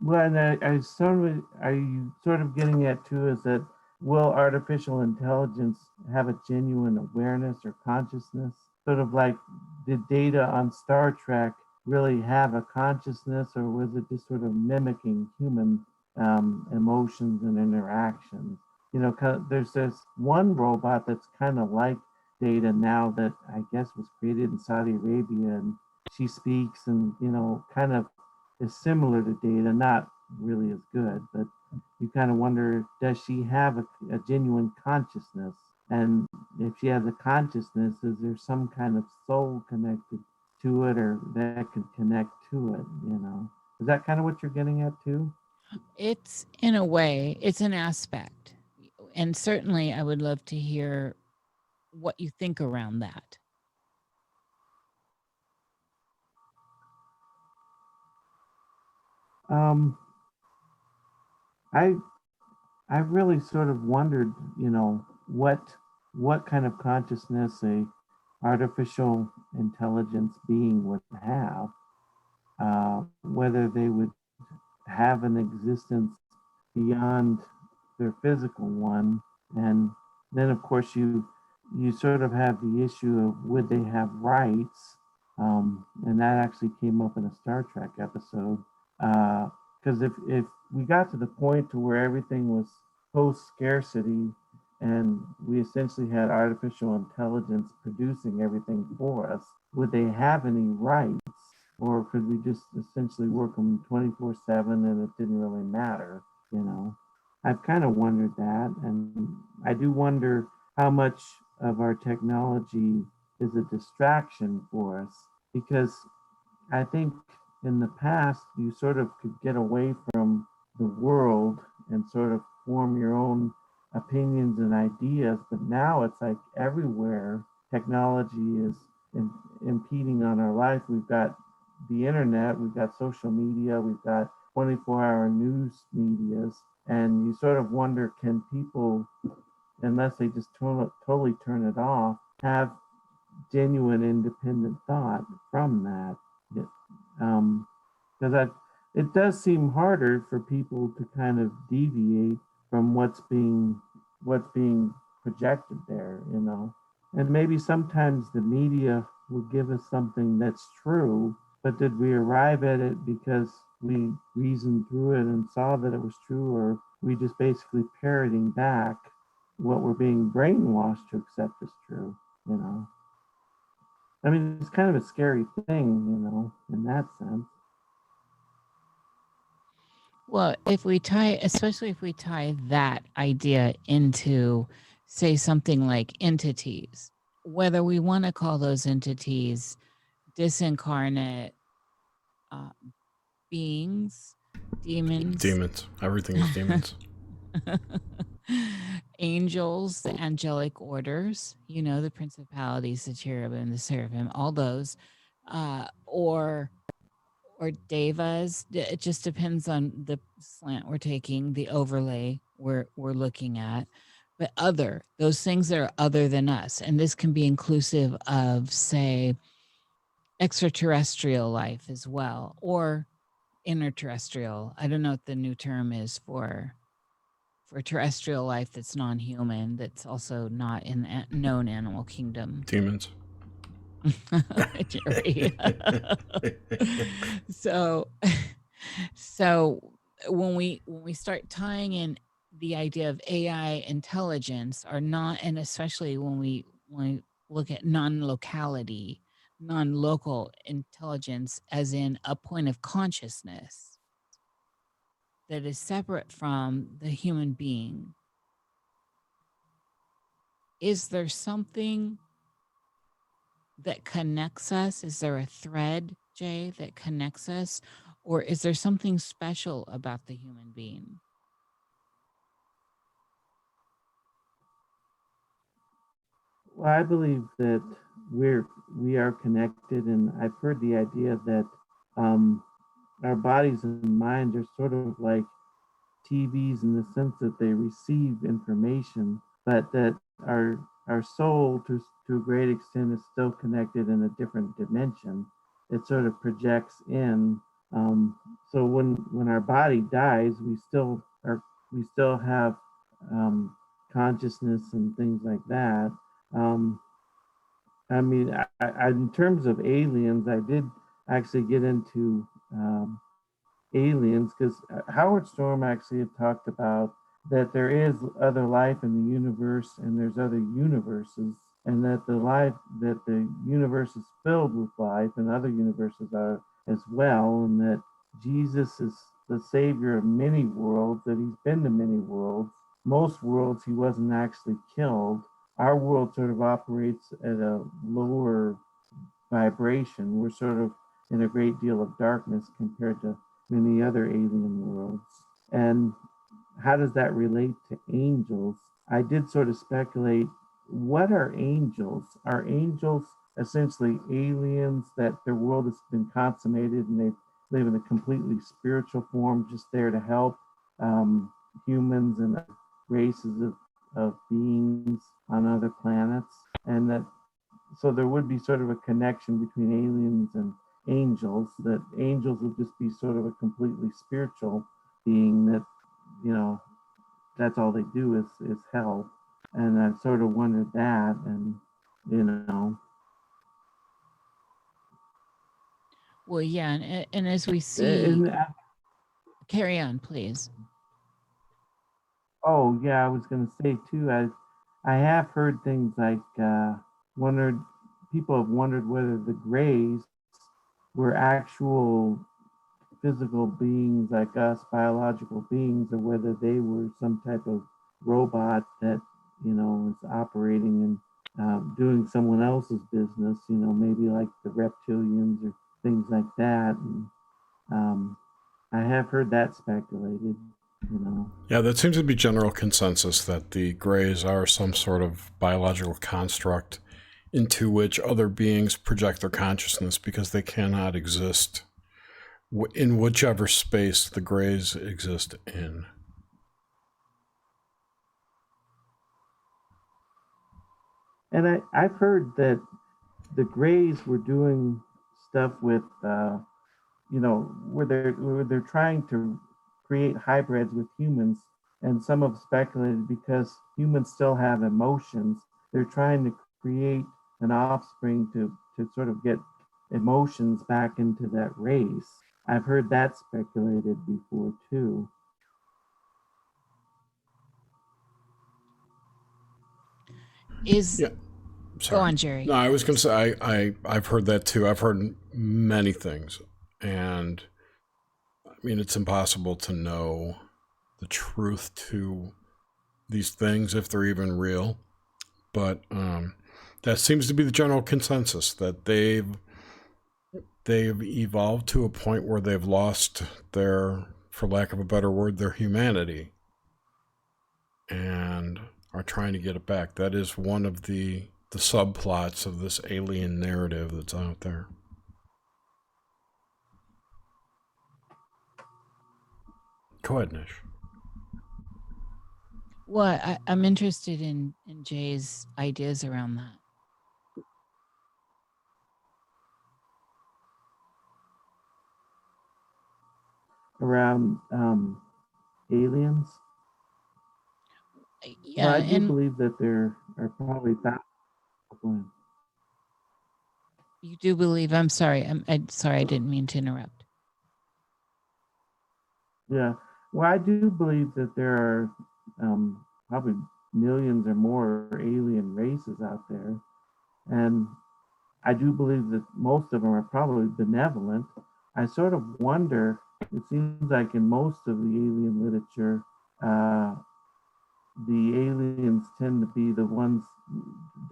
well, and I sort of are you sort of getting at too is that will artificial intelligence have a genuine awareness or consciousness? Sort of like did Data on Star Trek really have a consciousness, or was it just sort of mimicking human emotions and interactions? You know, there's this one robot that's kind of like Data now that I guess was created in Saudi Arabia, and she speaks and kind of is similar to Data, not really as good, but you kind of wonder, does she have a genuine consciousness? And if she has a consciousness, is there some kind of soul connected to it, or that could connect to it? Is that kind of what you're getting at too? It's, in a way, it's an aspect. And certainly I would love to hear what you think around that. Um, I I really sort of wondered, what kind of consciousness a artificial intelligence being would have, whether they would have an existence beyond their physical one, and then of course you sort of have the issue of would they have rights, and that actually came up in a Star Trek episode. Because if we got to the point to where everything was post scarcity, and we essentially had artificial intelligence producing everything for us, would they have any rights? Or could we just essentially work them 24/7 and it didn't really matter? You know, I've kind of wondered that. And I do wonder how much of our technology is a distraction for us, because I think in the past you sort of could get away from the world and sort of form your own opinions and ideas, but now it's like everywhere technology is impeding on our life. We've got the internet, we've got social media, we've got 24-hour news medias, and you sort of wonder, can people, unless they just totally turn it off, have genuine independent thought from that? Because it does seem harder for people to kind of deviate from what's being projected there, and maybe sometimes the media will give us something that's true, but did we arrive at it because we reasoned through it and saw that it was true, or we just basically parroting back what we're being brainwashed to accept as true? I mean, it's kind of a scary thing, in that sense. Well, especially if we tie that idea into, say, something like entities, whether we want to call those entities disincarnate beings, demons, Demons. Everything is demons. angels, the angelic orders, the principalities, the cherubim, the seraphim, all those, or devas. It just depends on the slant we're taking, the overlay we're looking at. But those things that are other than us, and this can be inclusive of, say, extraterrestrial life as well, or interterrestrial. I don't know what the new term is for terrestrial life that's non-human, that's also not in the known animal kingdom. Demons. Jerry. so when we start tying in the idea of AI intelligence, or not, and especially when we look at non-locality, non-local intelligence, as in a point of consciousness that is separate from the human being, is there something that connects us? Is there a thread, Jay, that connects us? Or is there something special about the human being? Well, I believe that we are connected, and I've heard the idea that our bodies and minds are sort of like TVs in the sense that they receive information, but that our soul to a great extent is still connected in a different dimension. It sort of projects in. Um, so when our body dies, we still have um, consciousness and things like that. Um, I mean, in terms of aliens, I did actually get into aliens because Howard Storm actually had talked about that there is other life in the universe and there's other universes, and that the universe is filled with life and other universes are as well, and that Jesus is the savior of many worlds, that he's been to many worlds. Most worlds he wasn't actually killed. Our world sort of operates at a lower vibration. We're sort of in a great deal of darkness compared to many other alien worlds. And how does that relate to angels? I did sort of speculate, what are angels? Are angels essentially aliens that their world has been consummated and they live in a completely spiritual form, just there to help um, humans and races of beings on other planets? And that so there would be sort of a connection between aliens and angels, that angels would just be sort of a completely spiritual being that, you know, that's all they do is help. And I sort of wondered that, and you know, Well, yeah, and as we see, and carry on, please. oh yeah, I was gonna say too. I have heard things like wondered people have wondered whether the Greys were actual physical beings like us, biological beings, or whether they were some type of robot that, you know, is operating and doing someone else's business, you know, maybe like the reptilians or things like that. And I have heard that speculated, you know. Yeah, that seems to be general consensus that the Greys are some sort of biological construct into which other beings project their consciousness because they cannot exist in whichever space the Greys exist in. And I've heard that the Greys were doing stuff with you know, where they're trying to create hybrids with humans, and some have speculated because humans still have emotions, they're trying to create an offspring to sort of get emotions back into that race. I've heard that speculated before too. Is Yeah, Go sorry. on, Jerry. No, I was going to say I've heard that too. I've heard many things, and I mean it's impossible to know the truth to these things if they're even real. But that seems to be the general consensus that they've evolved to a point where they've lost their, for lack of a better word, their humanity, and are trying to get it back. That is one of the subplots of this alien narrative that's out there. Go ahead, Nish. Well, I'm interested in Jay's ideas around that. Around aliens. Well, Yeah, I do and believe that there are probably thousands. you do believe. I'm sorry. I'm sorry. I didn't mean to interrupt. Yeah. Well, I do believe that there are probably millions or more alien races out there. And I do believe that most of them are probably benevolent. I sort of wonder, it seems like in most of the alien literature, uh, the aliens tend to be the ones.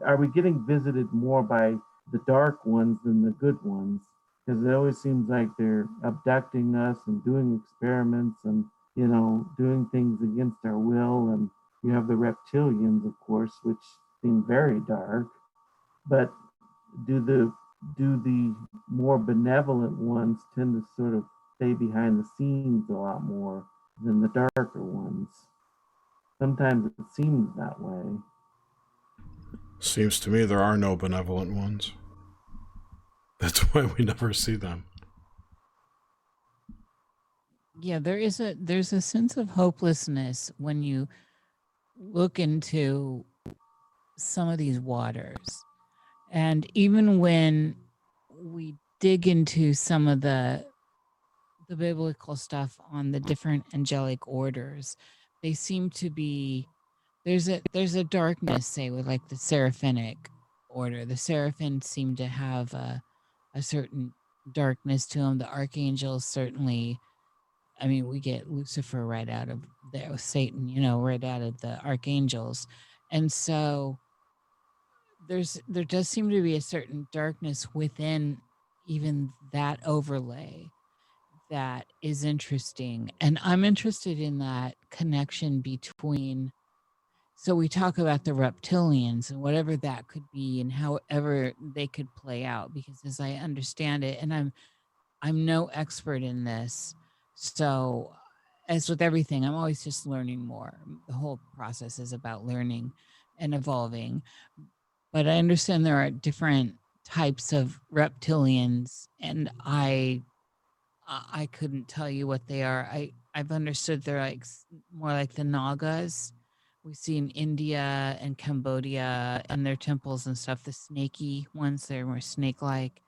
Are we getting visited more by the dark ones than the good ones? Because it always seems like they're abducting us and doing experiments and, you know, doing things against our will. And you have the reptilians, of course, which seem very dark. But do the more benevolent ones tend to sort of stay behind the scenes a lot more than the darker ones. Sometimes it seems that way. Seems to me there are no benevolent ones. That's why we never see them. Yeah, there's a sense of hopelessness when you look into some of these waters. And even when we dig into some of the biblical stuff on the different angelic orders, they seem to be there's a darkness, say, with like the seraphic order. The seraphim seem to have a certain darkness to them. The archangels certainly, I mean, we get Lucifer right out of there, Satan, right out of the archangels. And so there does seem to be a certain darkness within even that overlay that is interesting. And I'm interested in that connection between, so we talk about the reptilians and whatever that could be and however they could play out, because as I understand it, and I'm no expert in this, so as with everything, I'm always just learning more. The whole process is about learning and evolving. But I understand there are different types of reptilians, and I couldn't tell you what they are. I've understood they're like more like the Nagas we see in India and Cambodia and their temples and stuff. The snaky ones, they're more snake-like,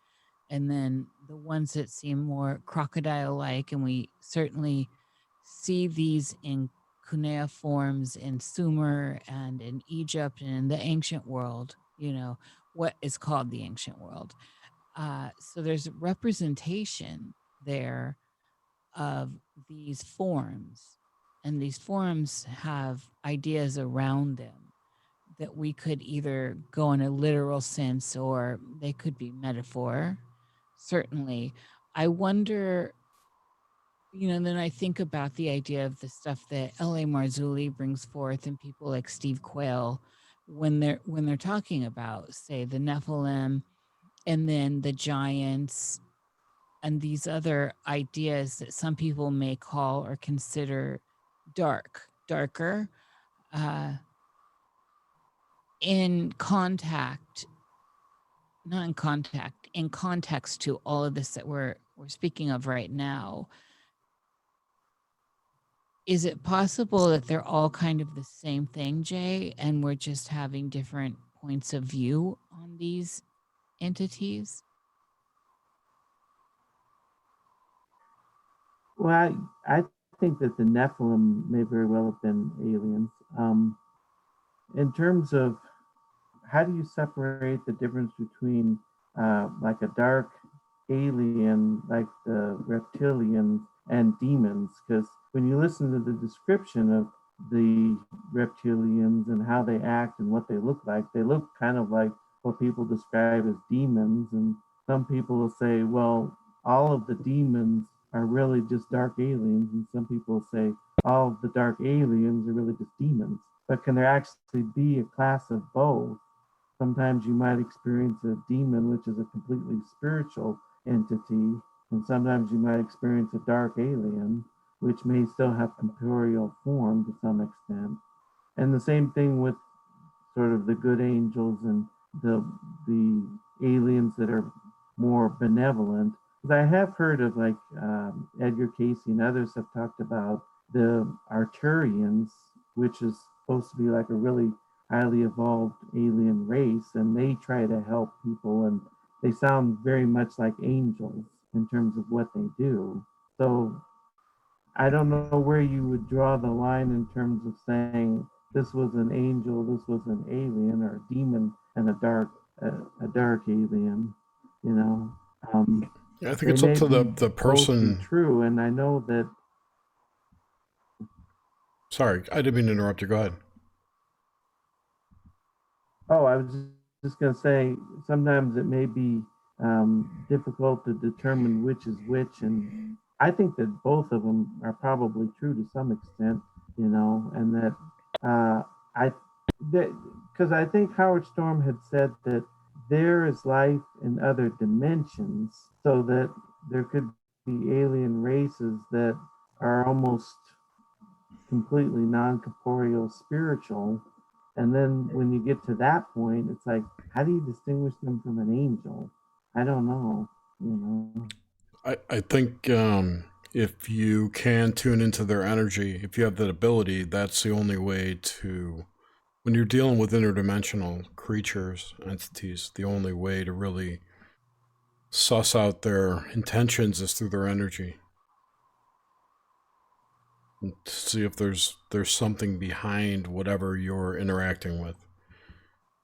and then the ones that seem more crocodile-like, and we certainly see these in cuneiforms in Sumer and in Egypt and in the ancient world. What is called the ancient world. So there's representation there of these forms, and these forms have ideas around them that we could either go in a literal sense or they could be metaphor. Certainly, I wonder. Then I think about the idea of the stuff that L.A. Marzulli brings forth and people like Steve Quayle when they're talking about, say, the Nephilim and then the giants and these other ideas that some people may call or consider darker, uh, in contact, not in contact, in context to all of this that we're speaking of right now. Is it possible that they're all kind of the same thing, Jay, and we're just having different points of view on these entities? Well, I think that the Nephilim may very well have been aliens. In terms of how do you separate the difference between like a dark alien, like the reptilians, and demons? Because when you listen to the description of the reptilians and how they act and what they look kind of like what people describe as demons. And some people will say, well, all of the demons are really just dark aliens. And some people say all of the dark aliens are really just demons. But can there actually be a class of both? Sometimes you might experience a demon, which is a completely spiritual entity, and sometimes you might experience a dark alien, which may still have corporeal form to some extent. And the same thing with sort of the good angels and the aliens that are more benevolent. Because I have heard of like Edgar Casey and others have talked about the Arturians, which is supposed to be like a really highly evolved alien race, and they try to help people, and they sound very much like angels in terms of what they do. So I don't know where you would draw the line in terms of saying this was an angel, this was an alien, or a demon and a dark alien. You know, Yeah, I think they it's up may to be the both be person. true, and I know that. Sorry, I didn't mean to interrupt you. Go ahead. Oh, I was just going to say sometimes it may be difficult to determine which is which, and I think that both of them are probably true to some extent, and that I that because I think Howard Storm had said that there is life in other dimensions, so that there could alien races that are almost completely non-corporeal spiritual. And then when you get to that point, it's like, how do you distinguish them from an angel? I don't know, you know. I think if you can tune into their energy, if you have that ability, that's the only way to, when you're dealing with interdimensional creatures, entities, the only way to really suss out their intentions is through their energy. And to see if there's something behind whatever you're interacting with.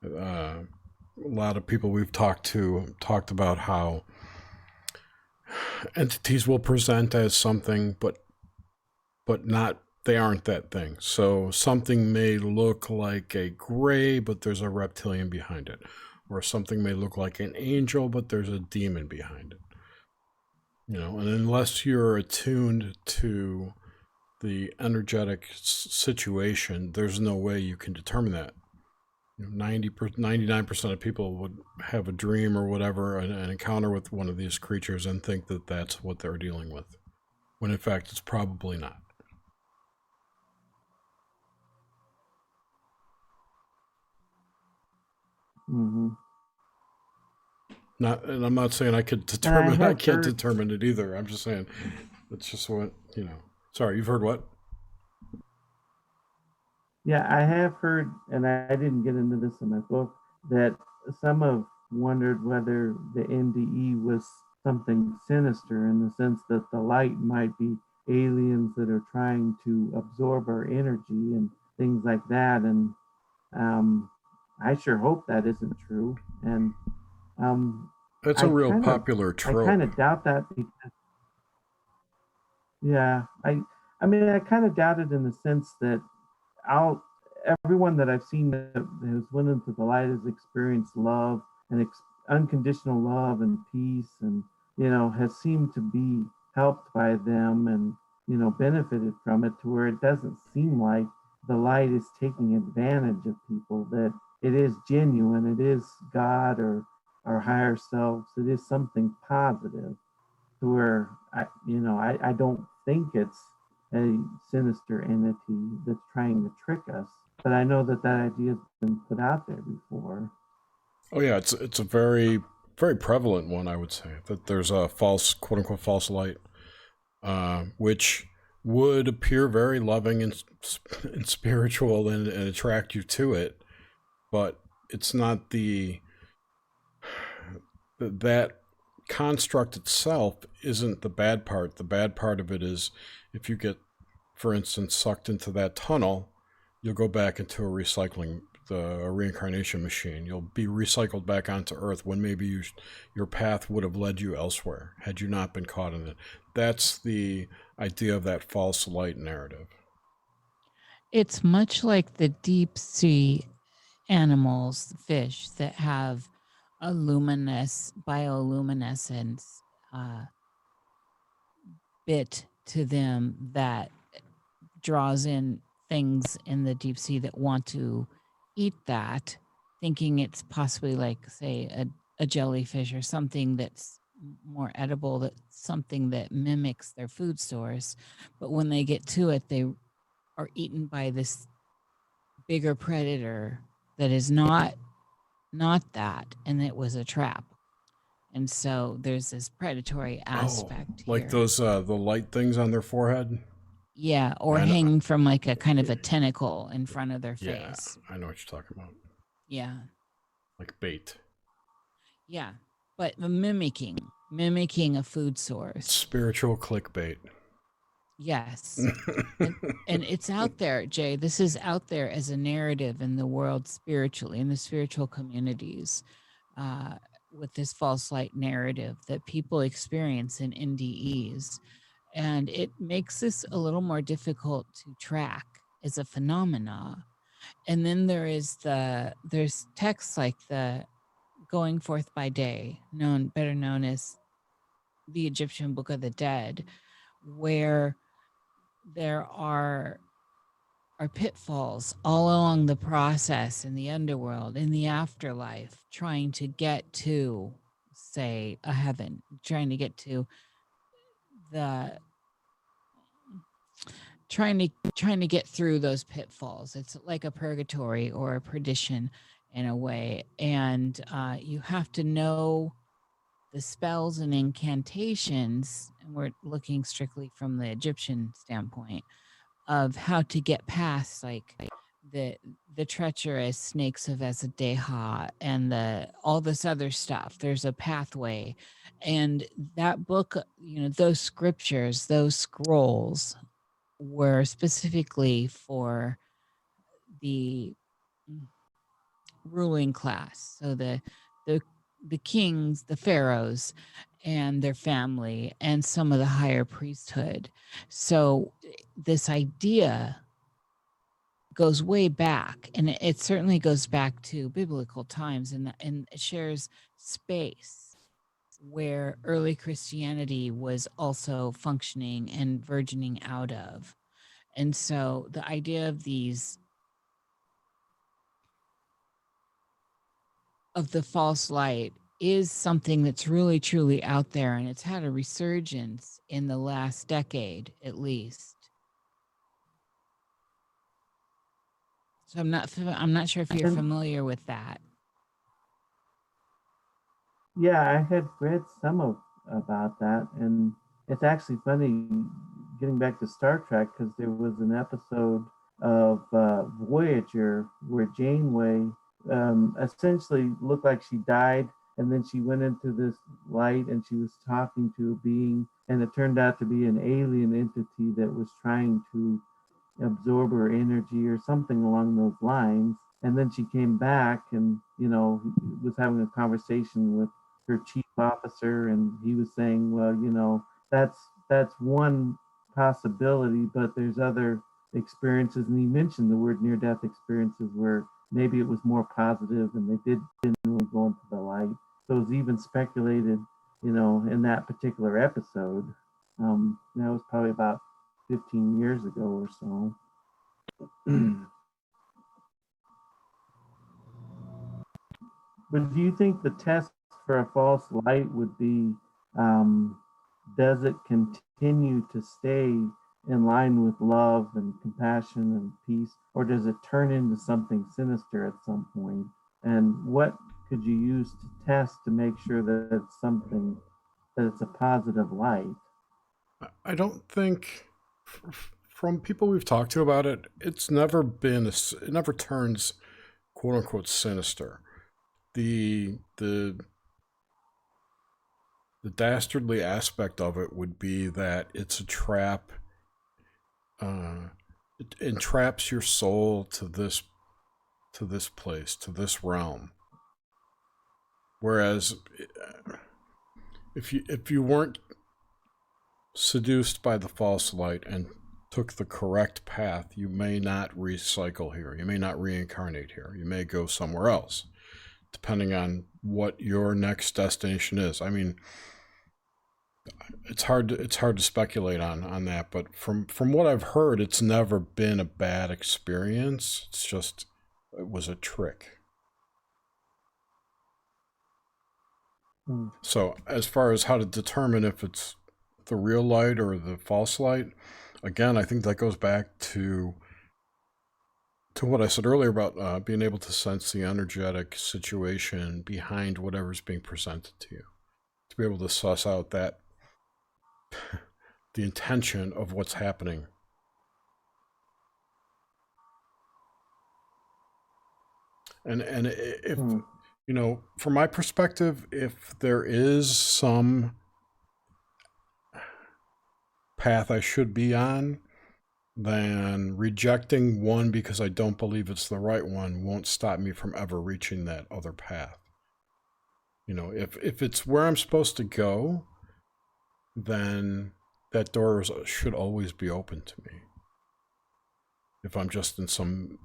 A lot of people we've talked to talked about how entities will present as something, but not, they aren't that thing. So something may look like a gray, but there's a reptilian behind it, or something may look like an angel, but there's a demon behind it. And unless you're attuned to the energetic situation, there's no way you can determine that. 99% of people would have a dream or whatever, an encounter with one of these creatures, and think that that's what they're dealing with, when in fact it's probably not. Mm-hmm. And I'm not saying I could determine. I can't determine it either. I'm just saying it's just what. Sorry, you've heard what? Yeah, I have heard, and I didn't get into this in my book, that some have wondered whether the NDE was something sinister, in the sense that the light might be aliens that are trying to absorb our energy and things like that. And I sure hope that isn't true. And that's a real popular trope. I kind of doubt that, because yeah, I mean, I kind of doubt it in the sense that everyone that I've seen that has went into the light has experienced love and unconditional love and peace, and has seemed to be helped by them, and benefited from it, to where it doesn't seem like the light is taking advantage of people, that it is genuine, it is God or our higher selves, it is something positive, to where I don't think it's a sinister entity that's trying to trick us. But I know that idea has been put out there before. Oh yeah, it's a very very prevalent one, I would say, that there's a false, quote unquote, false light, which would appear very loving and spiritual and attract you to it, but it's not that construct itself isn't the bad part. The bad part of it is if you get, for instance, sucked into that tunnel, you'll go back into a reincarnation machine. You'll be recycled back onto Earth, when maybe your path would have led you elsewhere had you not been caught in it. That's the idea of that false light narrative. It's much like the deep sea animals, fish that have a bioluminescence bit to them that draws in things in the deep sea that want to eat that, thinking it's possibly like, say, a jellyfish or something that's more edible, that something that mimics their food source. But when they get to it, they are eaten by this bigger predator that is not that, and it was a trap. And so there's this predatory aspect like here. Those the light things on their forehead. Yeah, or hanging from like a kind of a tentacle in front of their face. Yeah, I know what you're talking about. Yeah. Like bait. Yeah, but mimicking a food source. Spiritual clickbait. Yes. and it's out there, Jay. This is out there as a narrative in the world spiritually, in the spiritual communities, with this false light narrative that people experience in NDEs. And it makes this a little more difficult to track as a phenomena. And then there's texts like the Going Forth by Day, better known as the Egyptian Book of the Dead, where there are pitfalls all along the process in the underworld, in the afterlife, trying to get to, say, a heaven, trying to get to the trying to get through those pitfalls. It's like a purgatory or a perdition in a way, and you have to know the spells and incantations, and we're looking strictly from the Egyptian standpoint of how to get past like the treacherous snakes of Esadeha and the all this other stuff. There's a pathway, and that book, those scriptures, those scrolls were specifically for the ruling class. So the the kings, the pharaohs, and their family, and some of the higher priesthood. So this idea goes way back, and it certainly goes back to biblical times, and it shares space where early Christianity was also functioning and virgining out of. And so the idea of the false light is something that's really truly out there, and it's had a resurgence in the last decade at least. So I'm not sure if you're familiar with that. Yeah, I had read about that, and it's actually funny getting back to Star Trek because there was an episode of Voyager where Janeway essentially looked like she died, and then she went into this light and she was talking to a being, and it turned out to be an alien entity that was trying to absorb her energy or something along those lines. And then she came back and, was having a conversation with her chief officer, and he was saying, well, that's one possibility, but there's other experiences. And he mentioned the word near death experiences where maybe it was more positive and they didn't really go into the light. So it was even speculated, in that particular episode. That was probably about 15 years ago or so. But do you think the test for a false light would be, does it continue to stay in line with love and compassion and peace, or does it turn into something sinister at some point? And what could you use to test to make sure that it's a positive light? I don't think, from people we've talked to about it, it never turns quote unquote sinister. The dastardly aspect of it would be that it's a trap. It entraps your soul to this place, to this realm. Whereas, if you weren't seduced by the false light and took the correct path, you may not recycle here. You may not reincarnate here. You may go somewhere else, depending on what your next destination is. I mean, it's hard to speculate on that, but from what I've heard, it's never been a bad experience. It's just it was a trick. So as far as how to determine if it's the real light or the false light, again, I think that goes back to what I said earlier about being able to sense the energetic situation behind whatever's being presented to you, to be able to suss out that the intention of what's happening. And if from my perspective, if there is some path I should be on, then rejecting one because I don't believe it's the right one won't stop me from ever reaching that other path. If it's where I'm supposed to go, then that door should always be open to me. If I'm just in some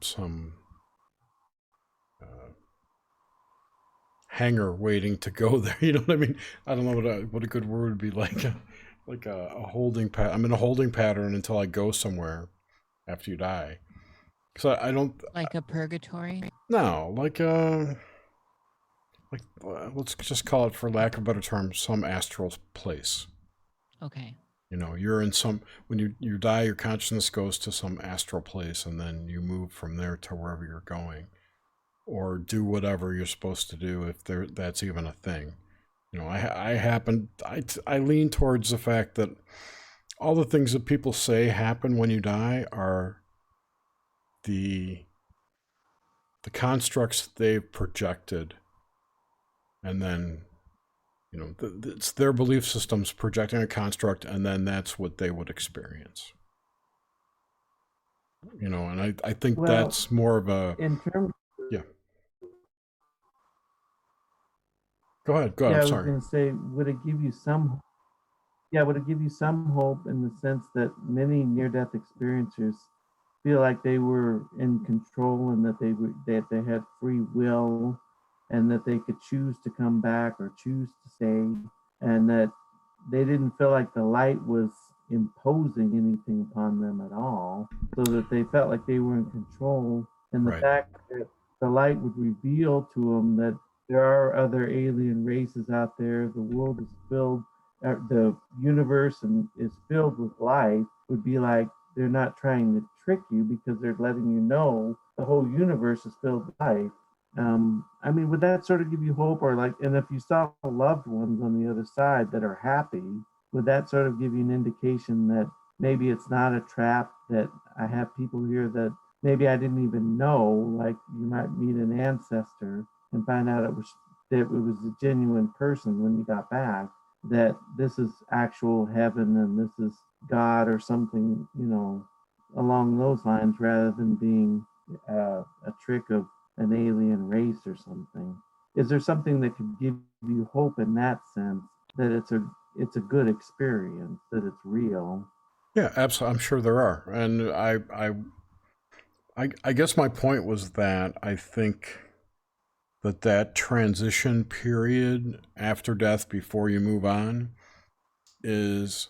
hangar waiting to go there, you know what I mean? I don't know what a good word would be, like a holding pattern. I'm in a holding pattern until I go somewhere after you die. Because I don't like a purgatory. No, like let's just call it, for lack of a better term, some astral place. Okay. You're in some, when you die, your consciousness goes to some astral place, and then you move from there to wherever you're going, or do whatever you're supposed to do, if that's even a thing. I lean towards the fact that all the things that people say happen when you die are the constructs they've projected, and then it's their belief systems projecting a construct, and then that's what they would experience. And I think Well, that's more of a, in terms, yeah. Go ahead. yeah, I'm I was sorry. going to say, would it give you some, yeah, would it give you some hope in the sense that many near-death experiencers feel like they were in control and that they had free will and that they could choose to come back or choose to stay, and that they didn't feel like the light was imposing anything upon them at all, so that they felt like they were in control. And the Right. fact that the light would reveal to them that there are other alien races out there, the world is filled, the universe and is filled with life, would be like they're not trying to trick you because they're letting you know the whole universe is filled with life. I mean, would that sort of give you hope, or like, and if you saw loved ones on the other side that are happy, would that sort of give you an indication that maybe it's not a trap, that I have people here that maybe I didn't even know, like you might meet an ancestor and find out that it was a genuine person when you got back, that this is actual heaven and this is God or something, along those lines, rather than being a trick of an alien race or something. Is there something that could give you hope in that sense, that it's a good experience, that it's real? Yeah, absolutely. I'm sure there are, and I guess my point was that I think that transition period after death, before you move on, is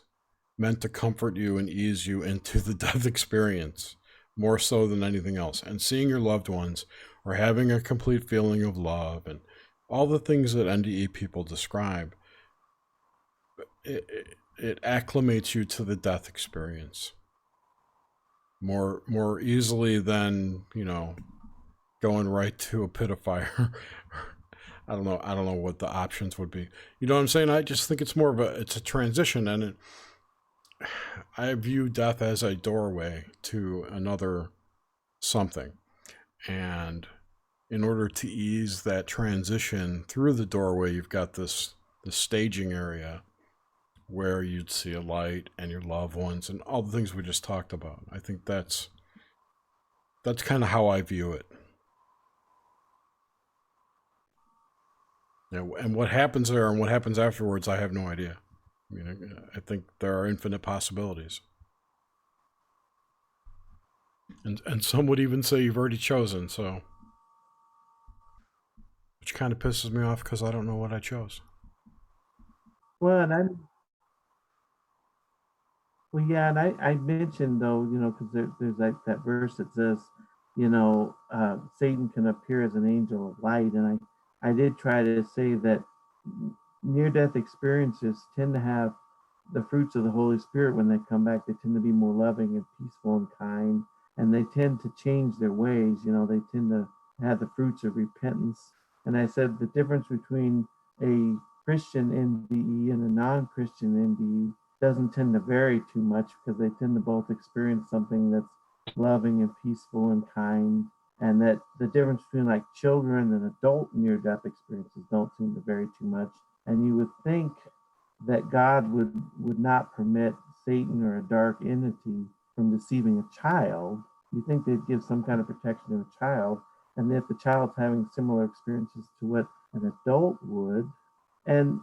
meant to comfort you and ease you into the death experience more so than anything else. And seeing your loved ones, or having a complete feeling of love, and all the things that NDE people describe, it acclimates you to the death experience more easily than going right to a pit of fire. I don't know what the options would be. You know what I'm saying? I just think it's more of it's a transition, and I view death as a doorway to another something. And in order to ease that transition through the doorway, you've got the staging area where you'd see a light and your loved ones and all the things we just talked about. I think that's kind of how I view it. And what happens there and what happens afterwards, I have no idea. I mean, I think there are infinite possibilities. And some would even say you've already chosen, so. Which kind of pisses me off because I don't know what I chose. Well, yeah, and I mentioned though, because there's like that verse that says, Satan can appear as an angel of light, and I did try to say that near-death experiences tend to have the fruits of the Holy Spirit when they come back. They tend to be more loving and peaceful and kind, and they tend to change their ways. They tend to have the fruits of repentance. And I said the difference between a Christian NDE and a non-Christian NDE doesn't tend to vary too much, because they tend to both experience something that's loving and peaceful and kind, and that the difference between like children and adult near-death experiences don't seem to vary too much. And you would think that God would not permit Satan or a dark entity from deceiving a child. You think they'd give some kind of protection to a child, and if the child's having similar experiences to what an adult would, and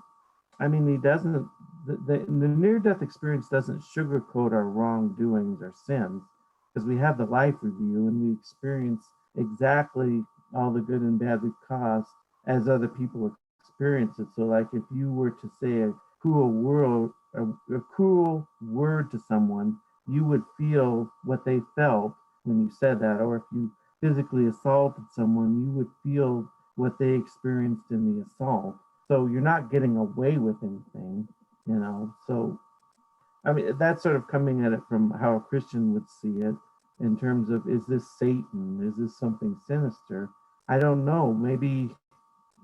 I mean, he doesn't. The near-death experience doesn't sugarcoat our wrongdoings or sins, because we have the life review and we experience exactly all the good and bad we've caused as other people experience it. So, like, if you were to say a cruel word to someone, you would feel what they felt when you said that. Or if you physically assaulted someone, you would feel what they experienced in the assault. So you're not getting away with anything. So I mean, that's sort of coming at it from how a Christian would see it in terms of, is this Satan? Is this something sinister? I don't know. Maybe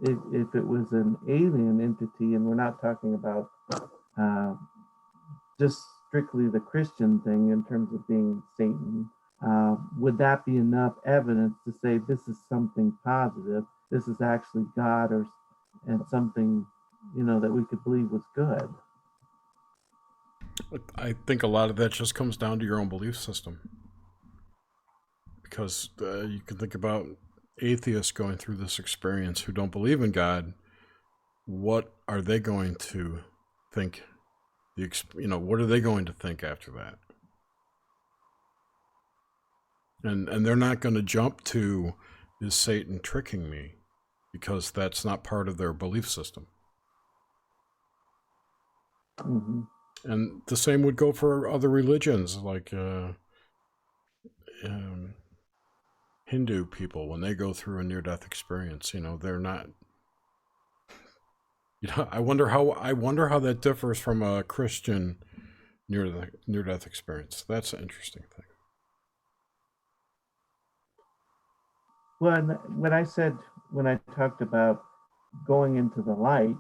if it was an alien entity, and we're not talking about uh, just strictly the Christian thing in terms of being Satan, would that be enough evidence to say this is something positive? This is actually God, or and something, that we could believe was good. I think a lot of that just comes down to your own belief system. Because you can think about atheists going through this experience who don't believe in God. What are they going to think? What are they going to think after that? And they're not going to jump to, is Satan tricking me? Because that's not part of their belief system. Mm-hmm. And the same would go for other religions, like Hindu people. When they go through a near-death experience, they're not. I wonder how that differs from a Christian near-death experience. That's an interesting thing. Well, what I said when I talked about going into the light,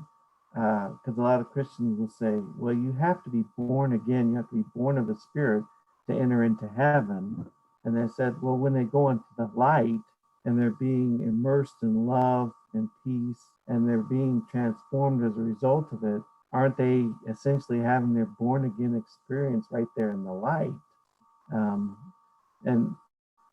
because a lot of Christians will say, well, you have to be born again, you have to be born of the Spirit to enter into heaven. And they said, well, when they go into the light and they're being immersed in love and peace and they're being transformed as a result of it, aren't they essentially having their born again experience right there in the light? And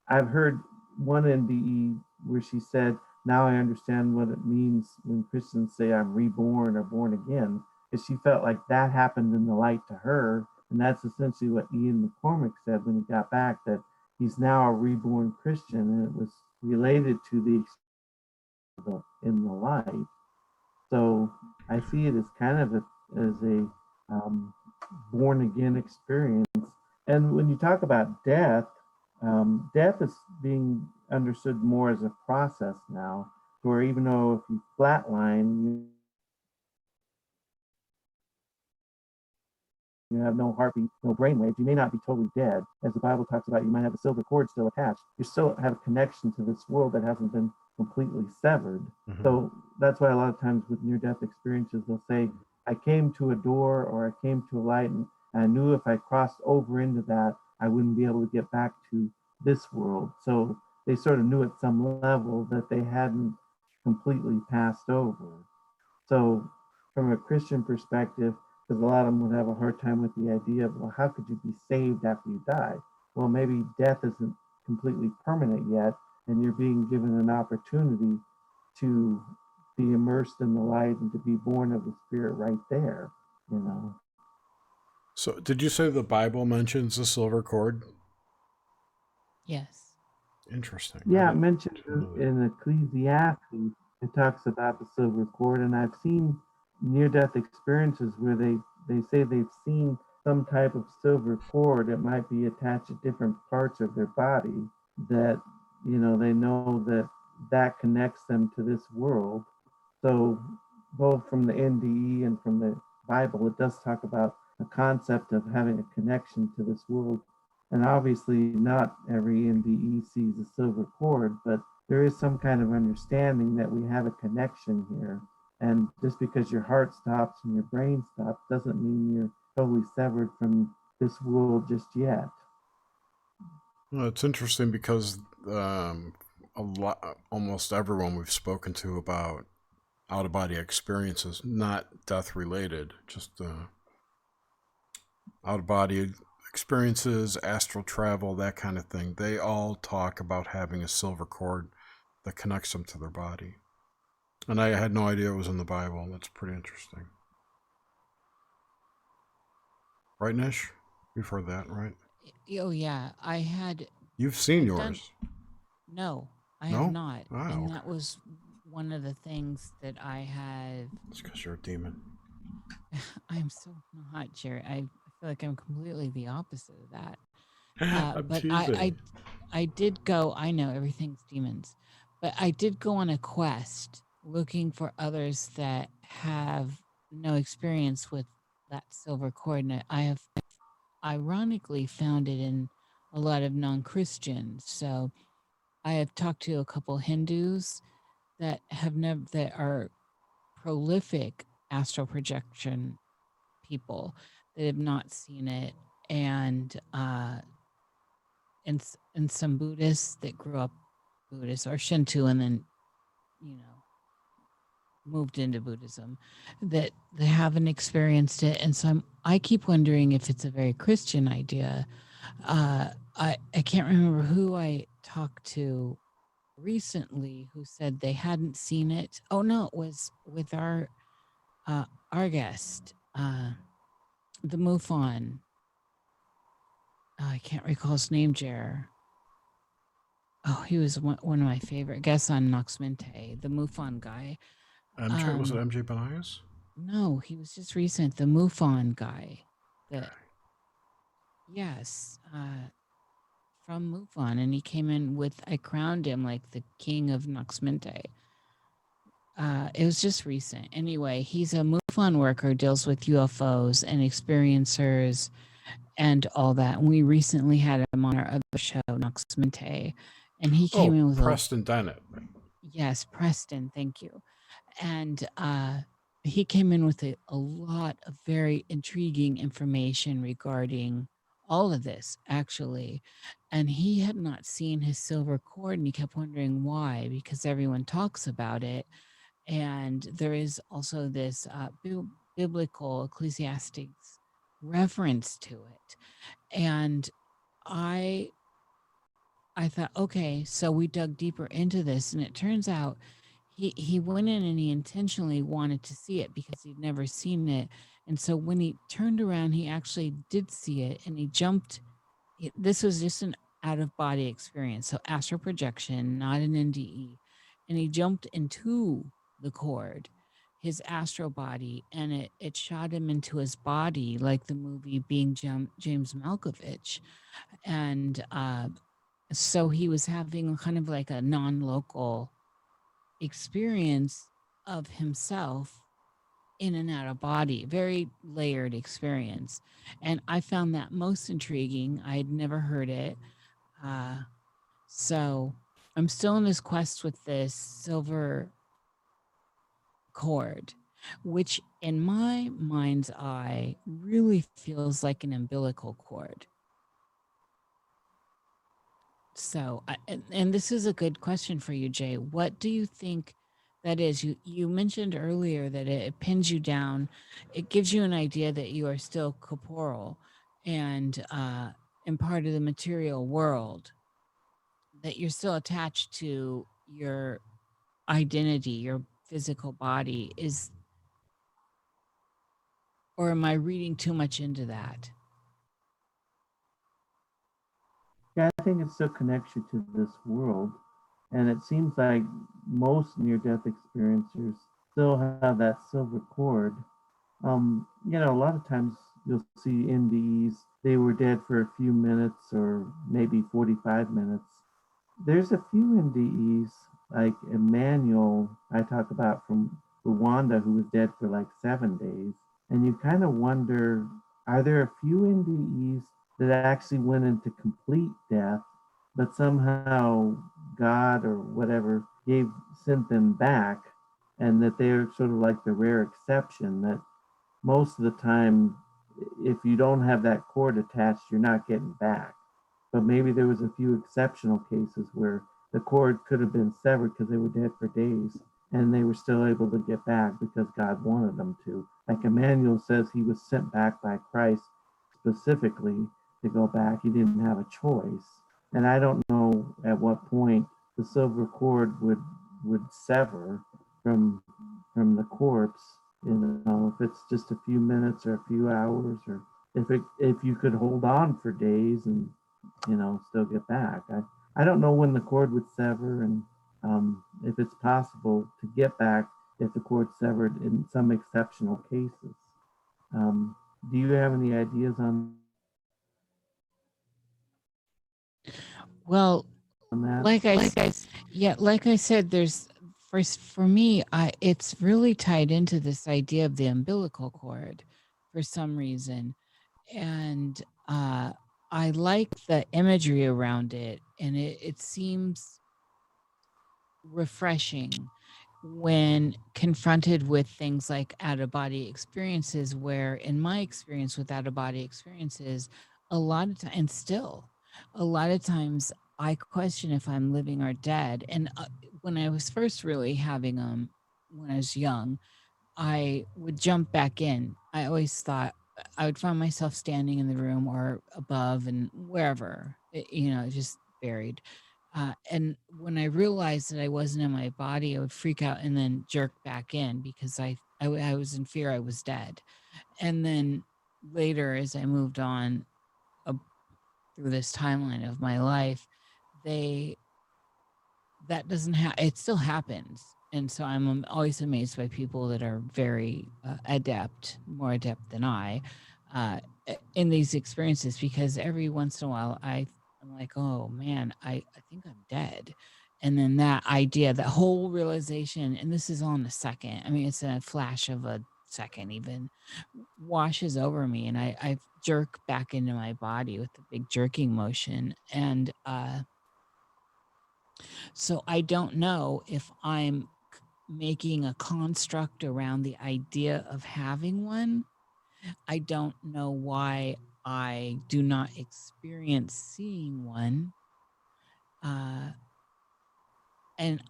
I've heard one NDE where she said, now I understand what it means when Christians say I'm reborn or born again, because she felt like that happened in the light to her. And that's essentially what Ian McCormick said when he got back, that he's now a reborn Christian, and it was related to in the light. So I see it as kind of as a born again experience. And when you talk about death, death is being understood more as a process now, where even though if you flatline, you have no heartbeat, no brainwaves, you may not be totally dead. As the Bible talks about, you might have a silver cord still attached. You still have a connection to this world that hasn't been completely severed. Mm-hmm. So that's why a lot of times with near-death experiences, they'll say, I came to a door or I came to a light, and I knew if I crossed over into that, I wouldn't be able to get back to this world. So they sort of knew at some level that they hadn't completely passed over. So from a Christian perspective, because a lot of them would have a hard time with the idea of, well, how could you be saved after you die? Well, maybe death isn't completely permanent yet, and you're being given an opportunity to be immersed in the light and to be born of the Spirit right there, So did you say the Bible mentions the silver cord? Yes. Interesting. Yeah, it mentions in Ecclesiastes, it talks about the silver cord, and I've seen near-death experiences where they say they've seen some type of silver cord. It might be attached to different parts of their body that, they know that connects them to this world. So both from the NDE and from the Bible, it does talk about a concept of having a connection to this world. And obviously not every NDE sees a silver cord, but there is some kind of understanding that we have a connection here. And just because your heart stops and your brain stops doesn't mean you're totally severed from this world just yet. Well, it's interesting because almost everyone we've spoken to about out-of-body experiences, not death-related, just out-of-body experiences, astral travel, that kind of thing, they all talk about having a silver cord that connects them to their body. And I had no idea it was in the Bible. That's pretty interesting. Right, Nish? You've heard that, right? Oh, yeah. I had... You've seen yours? No, I have not. And that was one of the things that I had... It's because you're a demon. I'm so not, Jerry. I feel like I'm completely the opposite of that. But I did go... I know everything's demons. But I did go on a quest looking for others that have no experience with that silver cord. And I have ironically found it in a lot of non-Christians. So I have talked to a couple Hindus that have never that are prolific astral projection people that have not seen it, and and some Buddhists that grew up Buddhist or Shinto and then you know moved into Buddhism that they haven't experienced it, and so I keep wondering if it's a very Christian idea. I can't remember who I talked to recently who said they hadn't seen it. Oh no, it was with our guest, the MUFON. I can't recall his name, Jer. Oh, he was one of my favorite guests on Noxmente, the MUFON guy. MJ, was it MJ Benias? No, he was just recent, the MUFON guy. That yes, from MUFON, and he came in with I crowned him like the king of Noxmente. It was just recent. Anyway, he's a MUFON worker, deals with UFOs and experiencers and all that. And we recently had him on our other show, Noxmente, and he came in with Preston Dennett. Yes, Preston, thank you. And he came in with a lot of very intriguing information regarding all of this, actually. And he had not seen his silver cord, and he kept wondering why, because everyone talks about it. And there is also this biblical ecclesiastics reference to it. And I thought, okay, so we dug deeper into this, and it turns out he went in and he intentionally wanted to see it because he'd never seen it. And so when he turned around, he actually did see it, and he jumped. This was just an out of body experience, so astral projection, not an NDE. And he jumped into the cord, his astral body, and it shot him into his body like the movie Being James Malkovich. And so he was having kind of like a non-local experience of himself in and out of body, very layered experience. And I found that most intriguing. I had never heard it. So I'm still on this quest with this silver cord, which in my mind's eye really feels like an umbilical cord. So, and this is a good question for you, Jay. What do you think that is? You mentioned earlier that it pins you down. It gives you an idea that you are still corporeal and part of the material world, that you're still attached to your identity, your physical body. Or am I reading too much into that? Yeah, I think it still connects you to this world. And it seems like most near death experiencers still have that silver cord. A lot of times you'll see NDEs, they were dead for a few minutes or maybe 45 minutes. There's a few NDEs, like Emmanuel, I talk about from Rwanda, who was dead for like 7 days. And you kind of wonder, are there a few NDEs that actually went into complete death, but somehow God or whatever sent them back, and that they're sort of like the rare exception, that most of the time, if you don't have that cord attached, you're not getting back. But maybe there was a few exceptional cases where the cord could have been severed because they were dead for days, and they were still able to get back because God wanted them to. Like Emmanuel says, he was sent back by Christ specifically to go back. He didn't have a choice. And I don't know at what point the silver cord would sever from the corpse. If it's just a few minutes or a few hours, or if you could hold on for days and still get back. I don't know when the cord would sever, and if it's possible to get back if the cord's severed in some exceptional cases. Do you have any ideas on? Well, like I said, there's for me, it's really tied into this idea of the umbilical cord for some reason. And I like the imagery around it, and it seems refreshing when confronted with things like out of body experiences, where in my experience with out of body experiences, a lot of and still a lot of times I question if I'm living or dead. And when I was first really having them when I was young, I would jump back in. I always thought I would find myself standing in the room or above and wherever, just buried. And when I realized that I wasn't in my body, I would freak out and then jerk back in because I was in fear I was dead. And then later, as I moved on uh, through this timeline of my life, they that doesn't it still happens. And so I'm always amazed by people that are very more adept than I, uh, in these experiences, because every once in a while I'm like, oh man, I think I'm dead. And then that idea, that whole realization, and this is all in a second, I mean, it's a flash of a second even, washes over me, and I jerk back into my body with the big jerking motion. And so I don't know if I'm making a construct around the idea of having one. I don't know why I do not experience seeing one. And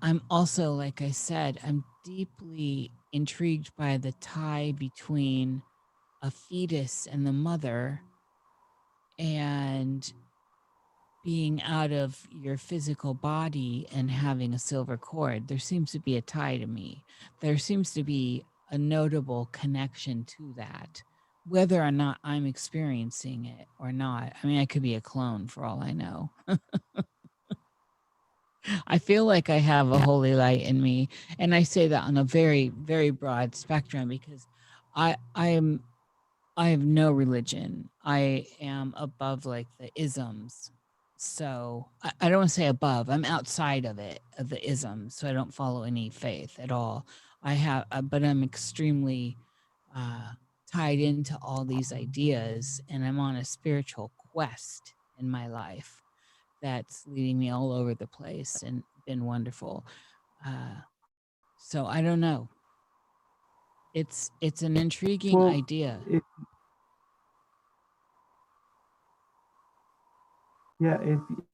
I'm also, like I said, I'm deeply intrigued by the tie between a fetus and the mother, and being out of your physical body and having a silver cord. There seems to be a tie to me. There seems to be a notable connection to that, whether or not I'm experiencing it or not. I mean, I could be a clone for all I know. I feel like I have a holy light in me, and I say that on a very, very broad spectrum, because I'm I have no religion. I am above like the isms. So I don't want to say above. I'm outside of it, of the isms. So I don't follow any faith at all. But I'm extremely uh, tied into all these ideas, and I'm on a spiritual quest in my life that's leading me all over the place and been wonderful. Uh, so I don't know. It's an intriguing Well, idea. yeah,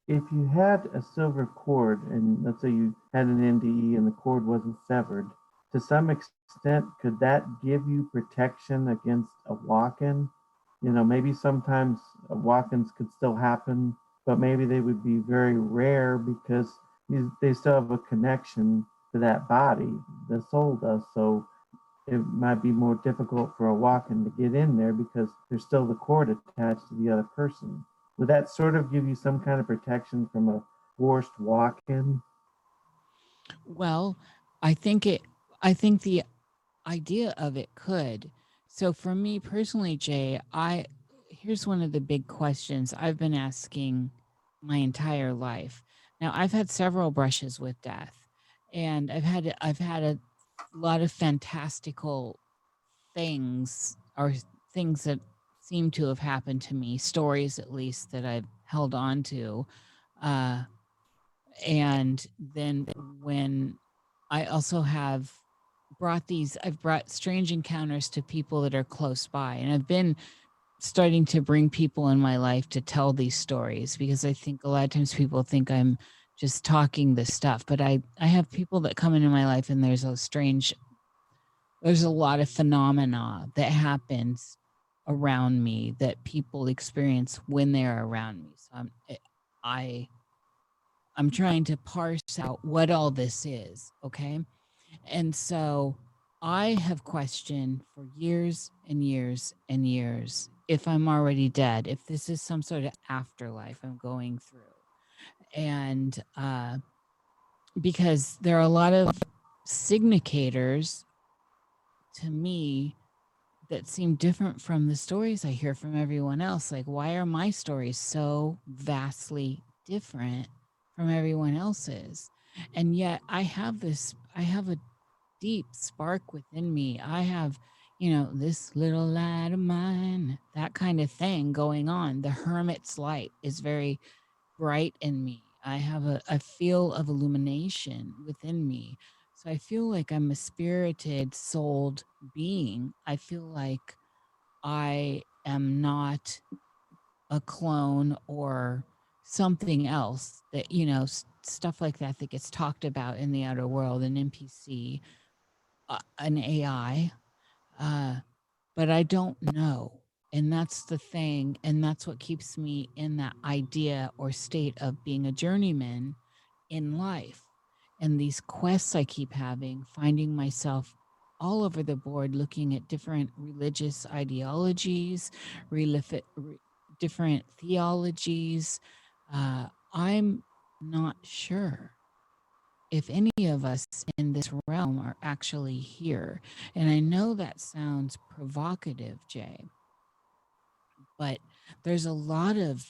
if you had a silver cord, and let's say you had an NDE and the cord wasn't severed, to some extent, could that give you protection against a walk-in? Maybe sometimes walk-ins could still happen, but maybe they would be very rare because they still have a connection to that body. The soul does. So it might be more difficult for a walk-in to get in there because there's still the cord attached to the other person. Would that sort of give you some kind of protection from a forced walk-in? Well, I think it I think the idea of it could. So for me personally, Jay, I here's one of the big questions I've been asking my entire life. Now, I've had several brushes with death, and I've had a lot of fantastical things, or things that seem to have happened to me, stories at least that I've held on to. Uh and then when I also I've brought strange encounters to people that are close by, and I've been starting to bring people in my life to tell these stories, because I think a lot of times people think I'm just talking this stuff, but I have people that come into my life, and there's a lot of phenomena that happens around me that people experience when they're around me. So I I'm trying to parse out what all this is, okay? And so I have questioned for years and years and years if I'm already dead, if this is some sort of afterlife I'm going through. And because there are a lot of signators to me that seem different from the stories I hear from everyone else. Like, why are my stories so vastly different from everyone else's? And yet I have a deep spark within me. I have, this little light of mine, that that kind of thing going on. The hermit's light is very bright in me. I have a feel of illumination within me. So I feel like I'm a spirited, souled being. I feel like I am not a clone or something else that, stuff like that that gets talked about in the outer world, an NPC, an AI. But I don't know. And that's the thing. And that's what keeps me in that idea or state of being a journeyman in life. And these quests I keep having, finding myself all over the board looking at different religious ideologies, different theologies. I'm not sure if any of us in this realm are actually here. And I know that sounds provocative, Jay, but there's a lot of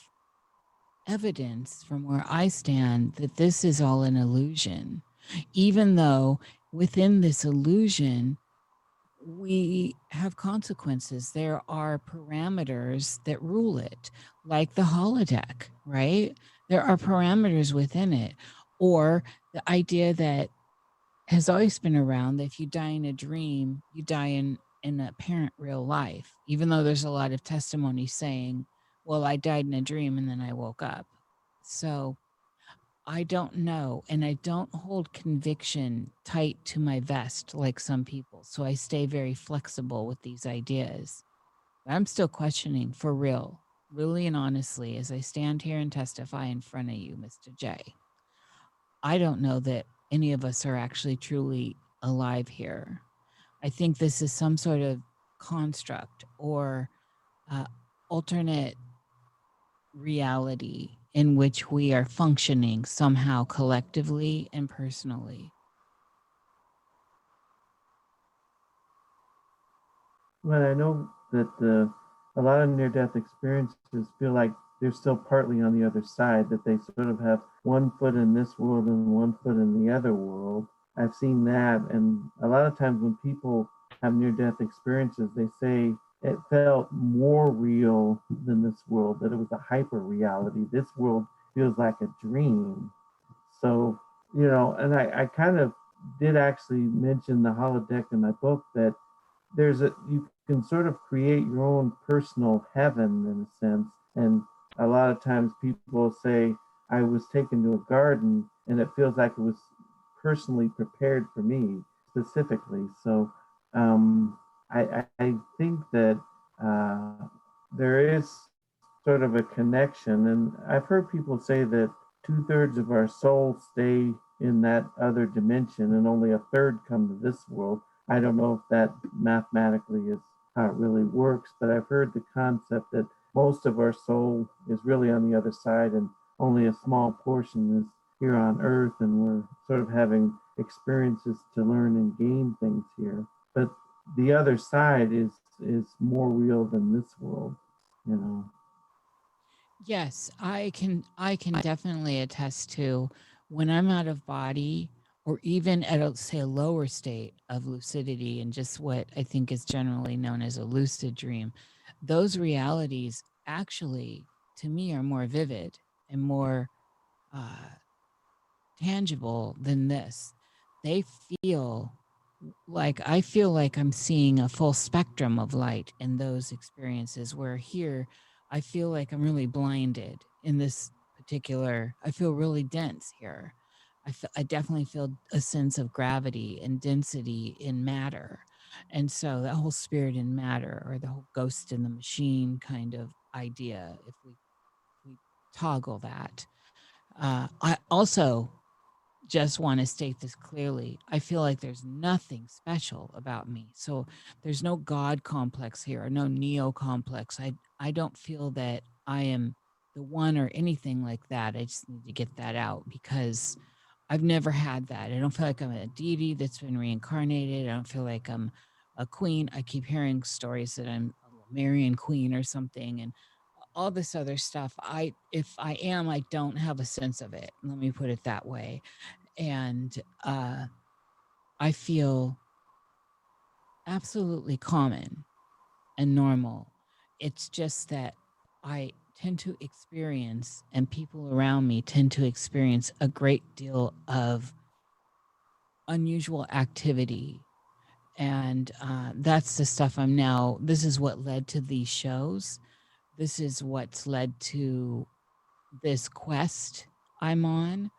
evidence from where I stand that this is all an illusion, even though within this illusion, we have consequences. There are parameters that rule it, like the holodeck, right? There are parameters within it. Or the idea that has always been around that if you die in a dream, you die in apparent real life, even though there's a lot of testimony saying, well, I died in a dream and then I woke up. So I don't know. And I don't hold conviction tight to my vest like some people. So I stay very flexible with these ideas. But I'm still questioning for real, really and honestly, as I stand here and testify in front of you, Mr. J. I don't know that any of us are actually truly alive here. I think this is some sort of construct or alternate reality in which we are functioning somehow collectively and personally. But I know that a lot of near-death experiences feel like they're still partly on the other side, that they sort of have one foot in this world and one foot in the other world. I've seen that, and a lot of times when people have near-death experiences, they say it felt more real than this world, that it was a hyper reality. This world feels like a dream. So, and I kind of did actually mention the holodeck in my book, that you can sort of create your own personal heaven in a sense. And a lot of times people say, I was taken to a garden and it feels like it was personally prepared for me specifically. So I think that there is sort of a connection. And I've heard people say that 2/3 of our soul stay in that other dimension and only a third come to this world. I don't know if that mathematically is how it really works, but I've heard the concept that most of our soul is really on the other side and only a small portion is here on earth, and we're sort of having experiences to learn and gain things here. But the other side is more real than this world, you know. Yes, I can definitely attest to when I'm out of body or even at say a lower state of lucidity and just what I think is generally known as a lucid dream, those realities actually to me are more vivid and more uh, tangible than this. They feel I feel like I'm seeing a full spectrum of light in those experiences, where here I feel like I'm really blinded in this particular, I feel really dense here. I definitely feel a sense of gravity and density in matter. And so that whole spirit in matter, or the whole ghost in the machine kind of idea, if we toggle that. I also just want to state this clearly. I feel like there's nothing special about me. So there's no God complex here, or no neo complex. I don't feel that I am the one or anything like that. I just need to get that out because I've never had that. I don't feel like I'm a deity that's been reincarnated. I don't feel like I'm a queen. I keep hearing stories that I'm a Marian queen or something, and all this other stuff. If I am, I don't have a sense of it. Let me put it that way. And I feel absolutely common and normal. It's just that I tend to experience, and people around me tend to experience, a great deal of unusual activity. And that's the stuff this is what led to these shows. This is what's led to this quest I'm on.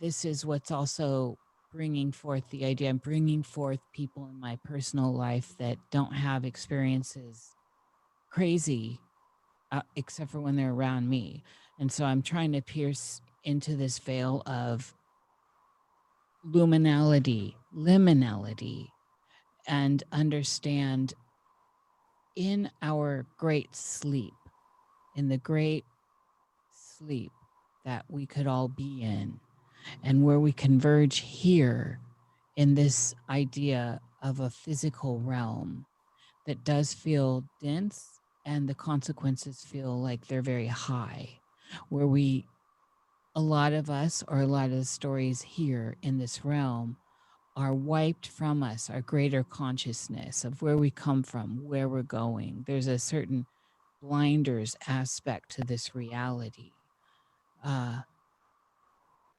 This is what's also bringing forth the idea. I'm bringing forth people in my personal life that don't have experiences crazy, except for when they're around me. And so I'm trying to pierce into this veil of liminality, and understand, in our great sleep, in the great sleep that we could all be in, and where we converge here in this idea of a physical realm that does feel dense, and the consequences feel like they're very high, where a lot of us, or a lot of the stories here in this realm, are wiped from us, our greater consciousness of where we come from, where we're going. There's a certain blinders aspect to this reality.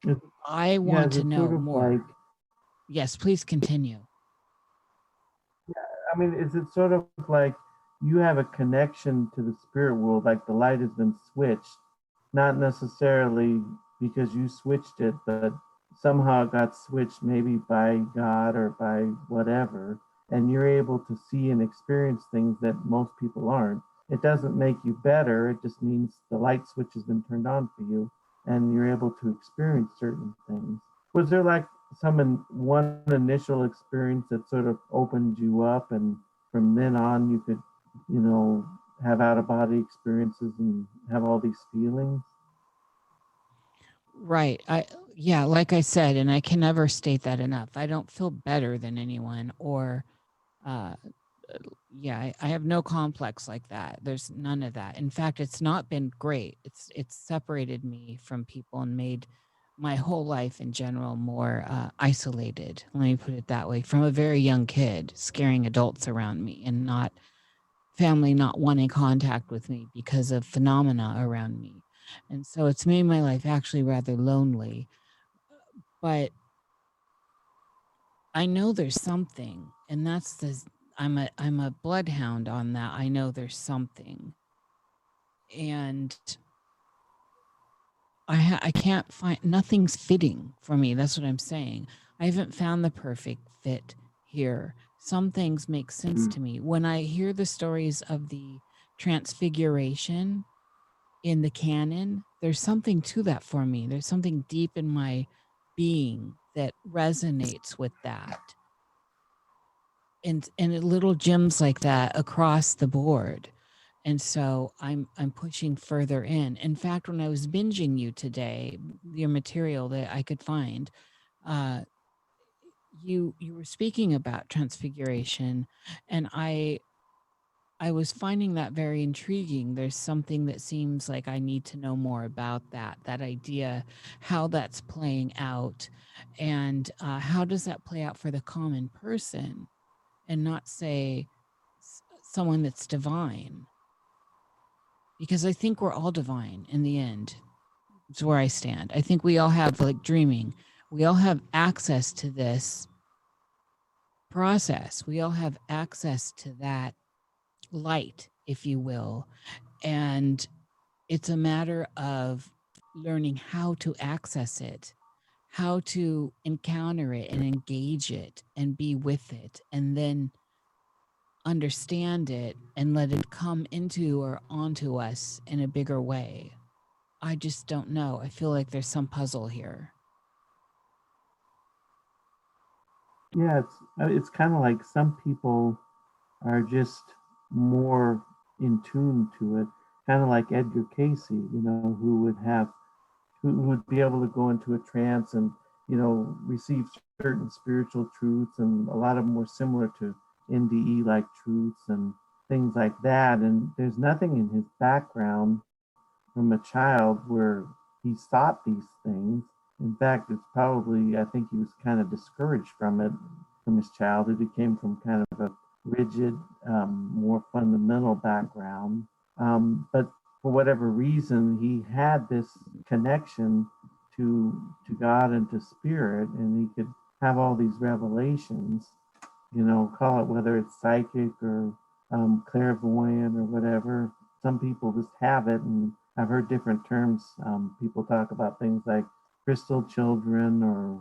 It's, I yeah, want is to it sort know of like, more. Yes, please continue. I mean, is it sort of like you have a connection to the spirit world, like the light has been switched, not necessarily because you switched it, but somehow it got switched maybe by God or by whatever, and you're able to see and experience things that most people aren't. It doesn't make you better, it just means the light switch has been turned on for you and you're able to experience certain things. Was there like one initial experience that sort of opened you up, and from then on you could, you know, have out of body experiences and have all these feelings? Right. Yeah, like I said, and I can never state that enough. I don't feel better than anyone, or uh yeah, I have no complex like that. There's none of that. In fact, it's not been great. It's separated me from people and made my whole life in general more isolated. Let me put it that way. From a very young kid, scaring adults around me, and not family not wanting contact with me because of phenomena around me. And so it's made my life actually rather lonely. But I know there's something, and I'm a bloodhound on that. I know there's something, and I can't find, nothing's fitting for me. That's what I'm saying. I haven't found the perfect fit here. Some things make sense to me when I hear the stories of the transfiguration in the canon. There's something to that for me. There's something deep in my being that resonates with that. And little gems like that across the board. And so I'm pushing further in. In fact, when I was binging you today, your material that I could find, uh, you were speaking about transfiguration, and I was finding that very intriguing. There's something that seems like I need to know more about that idea, how that's playing out, and how does that play out for the common person, and not say someone that's divine. Because I think we're all divine in the end. It's where I stand. I think we all have, like dreaming, we all have access to this process. We all have access to that light, if you will. And it's a matter of learning how to access it, how to encounter it and engage it and be with it, and then understand it and let it come into or onto us in a bigger way. I just don't know. I feel like there's some puzzle here. Yeah, it's kind of like some people are just more in tune to it, kind of like Edgar Casey, you know, who would be able to go into a trance and, you know, receive certain spiritual truths, and a lot of them were similar to NDE like truths and things like that. And there's nothing in his background from a child where he sought these things. In fact, it's probably, I think he was kind of discouraged from it from his childhood. He came from kind of a rigid, more fundamental background. But for whatever reason, he had this connection to God and to spirit, and he could have all these revelations. Call it whether it's psychic or clairvoyant or whatever. Some people just have it, and I've heard different terms. People talk about things like crystal children or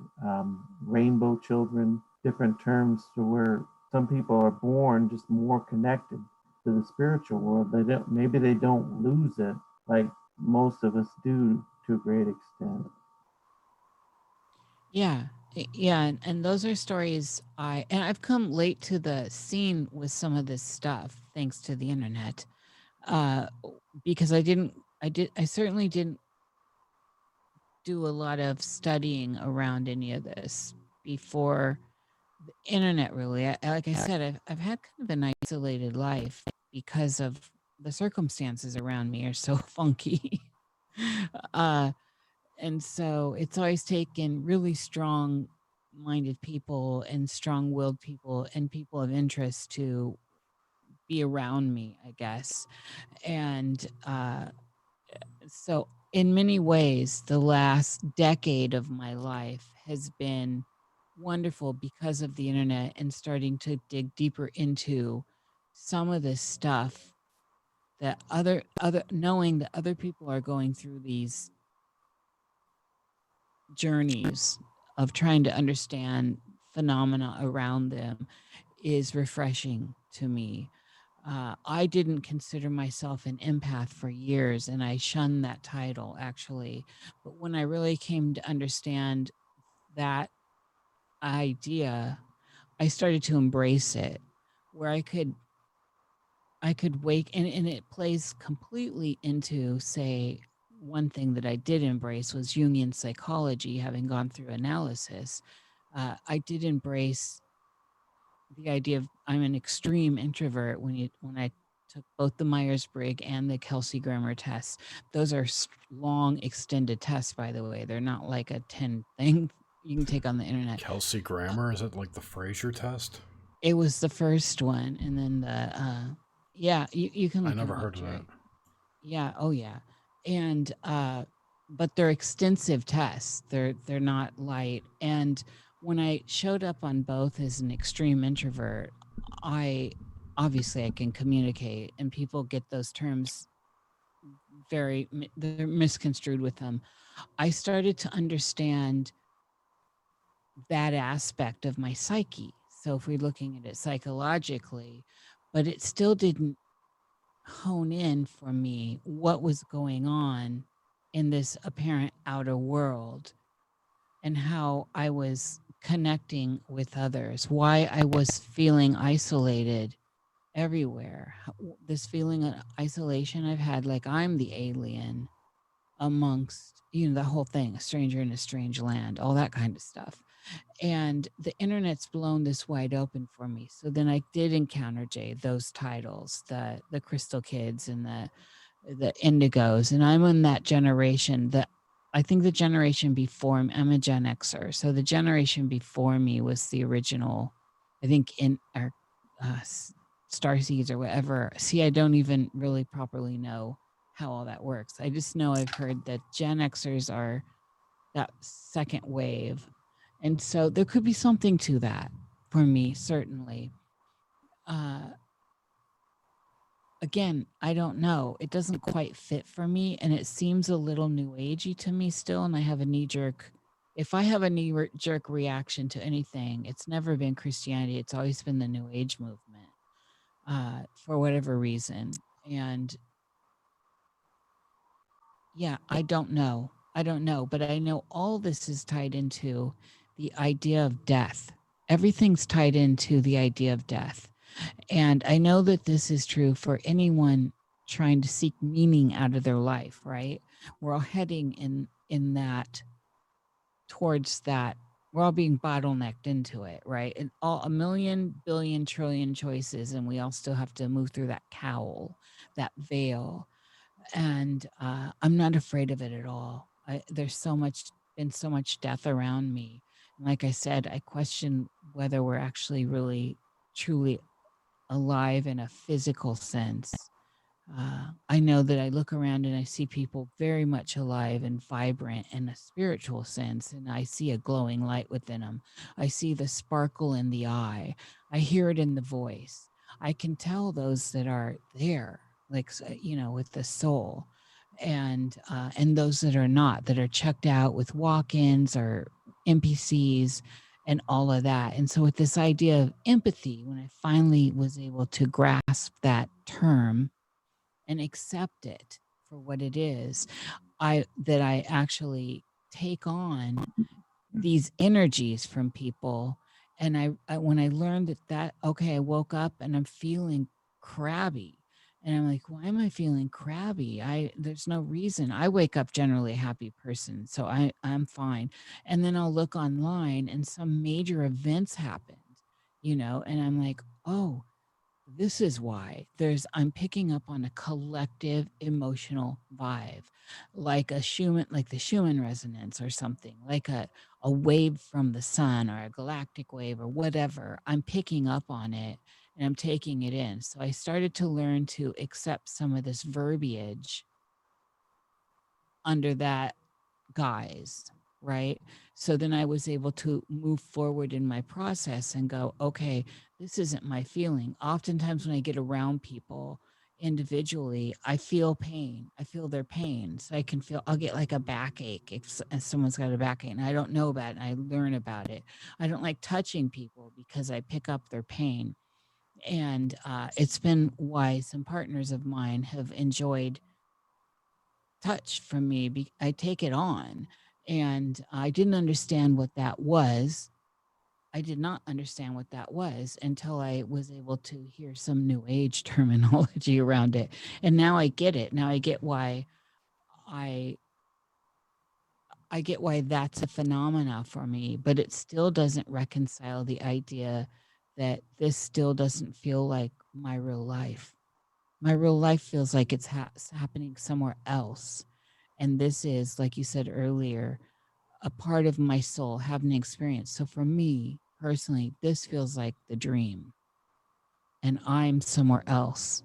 rainbow children, different terms to where some people are born just more connected to the spiritual world. Maybe they don't lose it like most of us do to a great extent. Yeah. Yeah, and those are stories I've come late to the scene with some of this stuff thanks to the internet. Because I certainly didn't do a lot of studying around any of this before the internet. Really, like I said, I've had kind of an isolated life because of the circumstances around me are so funky. And so it's always taken really strong minded people and strong willed people and people of interest to be around me, I guess. And so in many ways, the last decade of my life has been wonderful because of the internet and starting to dig deeper into some of this stuff that other knowing that other people are going through these journeys of trying to understand phenomena around them is refreshing to me. I didn't consider myself an empath for years, and I shunned that title actually. But when I really came to understand that idea, I started to embrace it, where I could wake, and it plays completely into, say, one thing that I did embrace was Jungian psychology, having gone through analysis. I did embrace the idea of I'm an extreme introvert when I took both the Myers-Briggs and the Kelsey Grammer tests. Those are long, extended tests, by the way. They're not like a 10 thing you can take on the internet. Kelsey Grammer, is it like the Fraser test? It was the first one, and then yeah, you can I look never them up, heard of Jerry. that. Yeah, oh yeah. And but they're extensive tests. They're not light. And when I showed up on both as an extreme introvert, I obviously I can communicate, and people get those terms they're misconstrued with them. I started to understand that aspect of my psyche. So if we're looking at it psychologically, but it still didn't hone in for me what was going on in this apparent outer world and how I was connecting with others, why I was feeling isolated everywhere. This feeling of isolation I've had, like I'm the alien amongst, the whole thing, a stranger in a strange land, all that kind of stuff. And the internet's blown this wide open for me. So then I did encounter, Jay, those titles, the Crystal Kids and the Indigos, and I'm in that generation that I think the generation before me, I'm a Gen Xer. So the generation before me was the original, I think, in our Star Seeds or whatever. See, I don't even really properly know how all that works. I just know I've heard that Gen Xers are that second wave. And so there could be something to that for me, certainly. Again, I don't know. It doesn't quite fit for me, and it seems a little new agey to me still. And I have a knee jerk. If I have a knee jerk reaction to anything, it's never been Christianity. It's always been the New Age movement, for whatever reason. And yeah, I don't know. But I know all this is tied into the idea of death. Everything's tied into the idea of death. And I know that this is true for anyone trying to seek meaning out of their life, right? We're all heading in that towards that. We're all being bottlenecked into it, right? And all a million, billion, trillion choices, and we all still have to move through that cowl, that veil. And I'm not afraid of it at all. There's been so much death around me. And like I said, I question whether we're actually really, truly alive in a physical sense. I know that I look around and I see people very much alive and vibrant in a spiritual sense, and I see a glowing light within them. I see the sparkle in the eye. I hear it in the voice. I can tell those that are there, like with the soul, and those that are not, that are checked out with walk-ins or NPCs and all of that. And so, with this idea of empathy, when I finally was able to grasp that term and accept it for what it is, I actually take on these energies from people. And I when I learned that okay, I woke up and I'm feeling crabby, and I'm like, why am I feeling crabby? There's no reason. I wake up generally a happy person, so I'm fine. And then I'll look online and some major events happened, and I'm like, oh, this is why I'm picking up on a collective emotional vibe, like like the Schumann resonance or something, like a wave from the sun or a galactic wave or whatever. I'm picking up on it and I'm taking it in. So I started to learn to accept some of this verbiage under that guise, right? So then I was able to move forward in my process and go, okay, this isn't my feeling. Oftentimes when I get around people individually, I feel pain. I feel their pain. So I'll get like a backache if someone's got a backache and I don't know about it and I learn about it. I don't like touching people because I pick up their pain. And it's been why some partners of mine have enjoyed touch from me. I take it on. And I didn't understand what that was. I did not understand what that was until I was able to hear some new age terminology around it. And now I get it. Now I get why I get why that's a phenomena for me, but it still doesn't reconcile the idea that this still doesn't feel like my real life. My real life feels like it's happening somewhere else. And this is, like you said earlier, a part of my soul having an experience. So for me personally, this feels like the dream, and I'm somewhere else,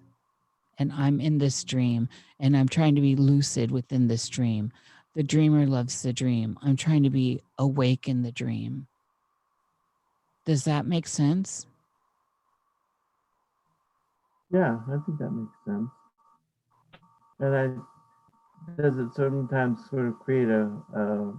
and I'm in this dream, and I'm trying to be lucid within this dream. The dreamer loves the dream. I'm trying to be awake in the dream. Does that make sense? Yeah, I think that makes sense. And does it sometimes sort of create a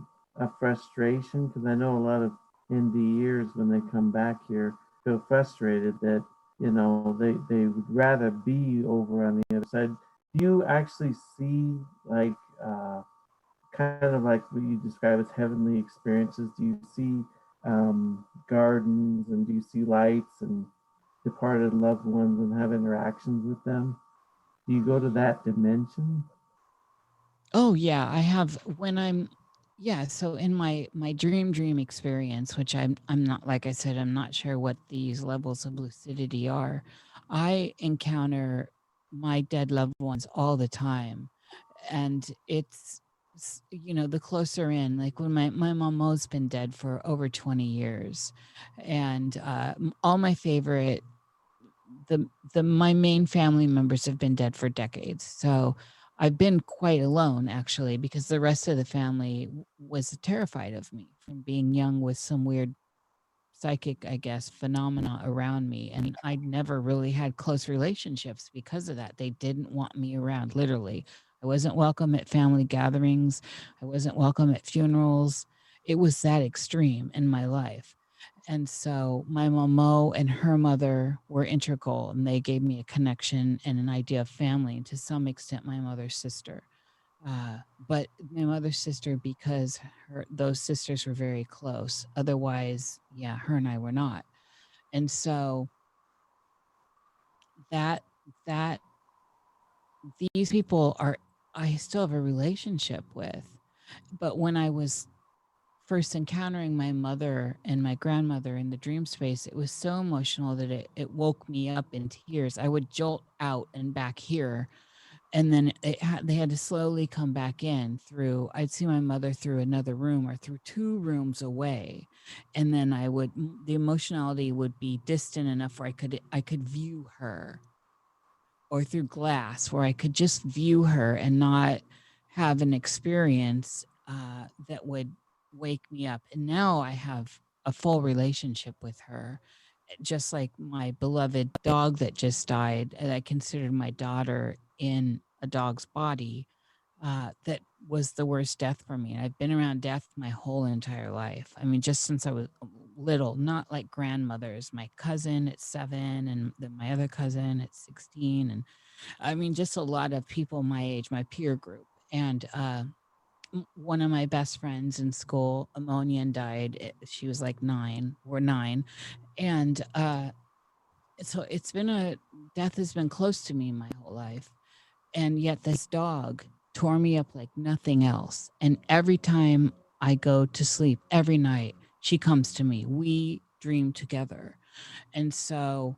frustration? Because I know a lot of NDErs when they come back here feel frustrated that they would rather be over on the other side. Do you actually see like kind of like what you describe as heavenly experiences? Do you see gardens, and do you see lights and departed loved ones and have interactions with them? Do you go to that dimension? Oh yeah, I have when I'm yeah, so in my dream experience, which I'm not, like I said, I'm not sure what these levels of lucidity are. I encounter my dead loved ones all the time, and the closer in, like when my mom's been dead for over 20 years, and all my favorite the my main family members have been dead for decades. So I've been quite alone actually, because the rest of the family was terrified of me from being young with some weird psychic, I guess, phenomena around me. And I never really had close relationships because of that. They didn't want me around, literally. I wasn't welcome at family gatherings. I wasn't welcome at funerals. It was that extreme in my life. And so my mama and her mother were integral, and they gave me a connection and an idea of family, and to some extent, my mother's sister. But my mother's sister, because those sisters were very close. Otherwise, yeah, her and I were not. And so that that these people are I still have a relationship with. But when I was first encountering my mother and my grandmother in the dream space, it was so emotional that it woke me up in tears. I would jolt out and back here and then they had to slowly come back in through, I'd see my mother through another room or through 2 rooms away, and then the emotionality would be distant enough where I could view her, or through glass where I could just view her and not have an experience that would wake me up. And now I have a full relationship with her, just like my beloved dog that just died, and I considered my daughter in a dog's body. That was the worst death for me. And I've been around death my whole entire life. I mean, just since I was little, not like grandmothers. My cousin at 7, and then my other cousin at 16. And I mean, just a lot of people my age, my peer group. And one of my best friends in school, Ammonian, died. She was like 9 or 9. And so death has been close to me my whole life. And yet this dog tore me up like nothing else. And every time I go to sleep, every night, she comes to me. We dream together. And so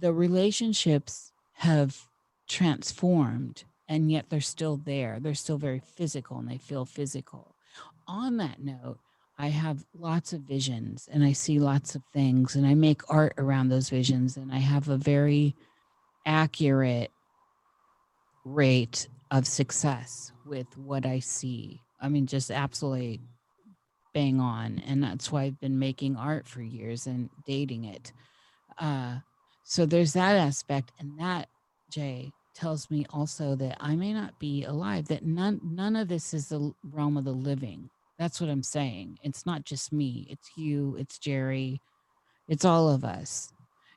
the relationships have transformed, and yet they're still there. They're still very physical, and they feel physical. On that note, I have lots of visions, and I see lots of things, and I make art around those visions, and I have a very accurate rate of success with what I see. I mean, just absolutely bang on. And that's why I've been making art for years and dating it. So there's that aspect. And that, Jay, tells me also that I may not be alive, that none of this is the realm of the living. That's what I'm saying. It's not just me. It's you, it's Jerry, it's all of us.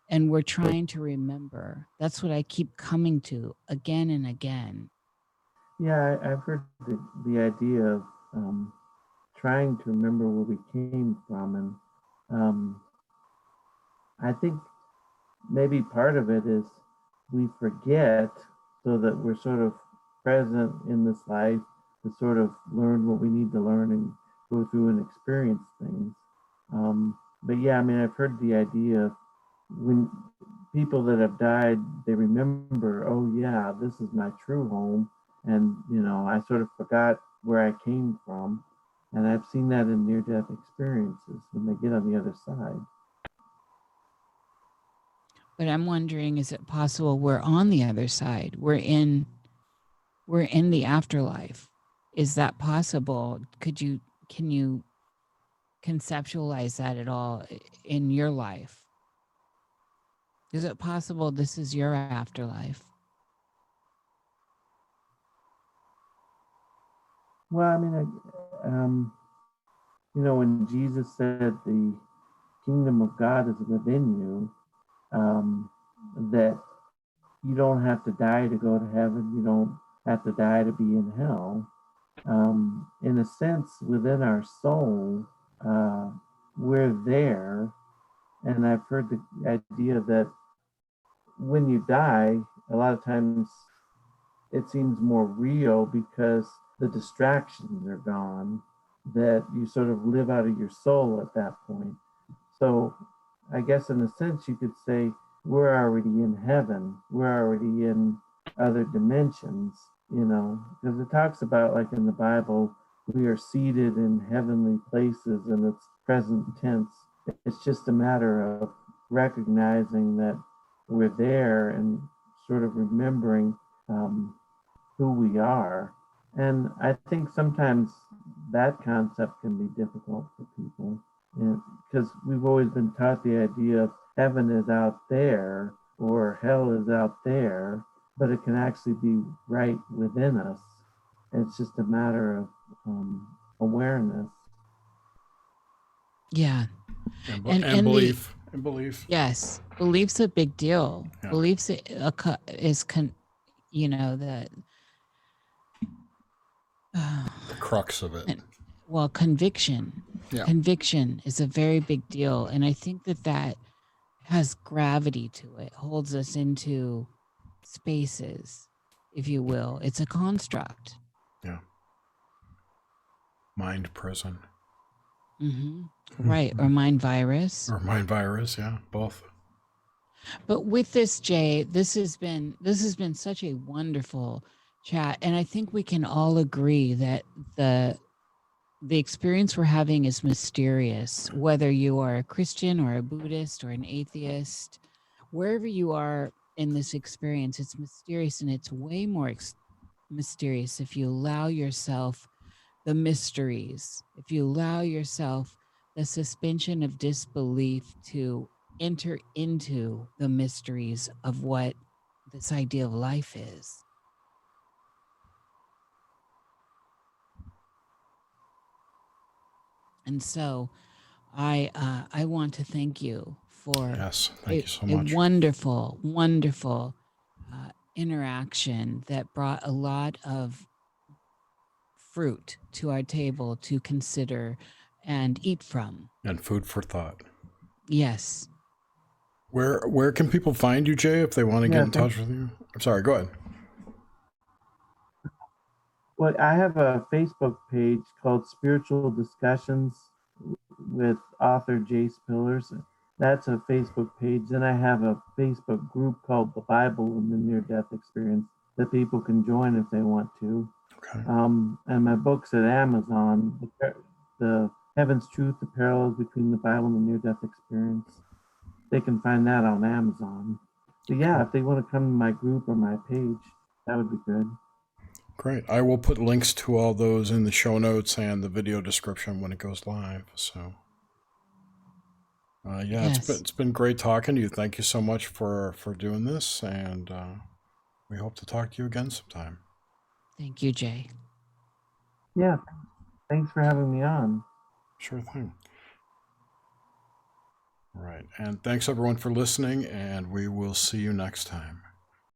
And we're trying to remember. That's what I keep coming to again and again. Yeah, I've heard the idea of trying to remember where we came from, and I think maybe part of it is we forget so that we're sort of present in this life to sort of learn what we need to learn and go through and experience things. But yeah, I mean, I've heard the idea of when people that have died, they remember, oh yeah, this is my true home. And, I sort of forgot where I came from. And I've seen that in near-death experiences when they get on the other side. But I'm wondering, is it possible we're on the other side? We're in the afterlife. Is that possible? Can you conceptualize that at all in your life? Is it possible this is your afterlife? Well, I mean, when Jesus said the kingdom of God is within you, that you don't have to die to go to heaven. You don't have to die to be in hell. In a sense, within our soul, we're there. And I've heard the idea that when you die, a lot of times it seems more real because the distractions are gone, that you sort of live out of your soul at that point. So I guess in a sense you could say we're already in heaven. We're already in other dimensions, because it talks about, like in the Bible, we are seated in heavenly places, and it's present tense. It's just a matter of recognizing that we're there and sort of remembering who we are. And I think sometimes that concept can be difficult for people, because we've always been taught the idea of heaven is out there or hell is out there, but it can actually be right within us. It's just a matter of awareness. Yeah. And And belief. And belief. Yes, belief's a big deal. Yeah. Beliefs is The crux of it. Well, conviction. Yeah. Conviction is a very big deal. And I think that has gravity to it, holds us into spaces, if you will. It's a construct. Yeah. Mind prison. Mm-hmm. Right. Or mind virus. Or mind virus, yeah, both. But with this, Jay, this has been such a wonderful chat, and I think we can all agree that the experience we're having is mysterious, whether you are a Christian or a Buddhist or an atheist. Wherever you are in this experience, it's mysterious, and it's way more mysterious if you allow yourself the mysteries, if you allow yourself the suspension of disbelief to enter into the mysteries of what this idea of life is. And so I want to thank you for Yes, thank you so a much. wonderful, wonderful interaction that brought a lot of fruit to our table to consider and eat from. And food for thought. Yes. Where can people find you, Jay, if they want to get Yeah, in touch with you? I'm sorry, go ahead. well, I have a Facebook page called Spiritual Discussions with author Jay Spillers. That's a Facebook page. Then I have a Facebook group called The Bible and the Near Death Experience that people can join if they want to. Okay. And my book's at Amazon, the Heaven's Truth, the Parallels Between the Bible and the Near Death Experience. They can find that on Amazon. But yeah, if they want to come to my group or my page, that would be good. Great. I will put links to all those in the show notes and the video description when it goes live. So, yeah, Yes. it's been great talking to you. Thank you so much for doing this, and we hope to talk to you again sometime. Thank you, Jay. Yeah, thanks for having me on. Sure thing. All right, and thanks everyone for listening, and we will see you next time.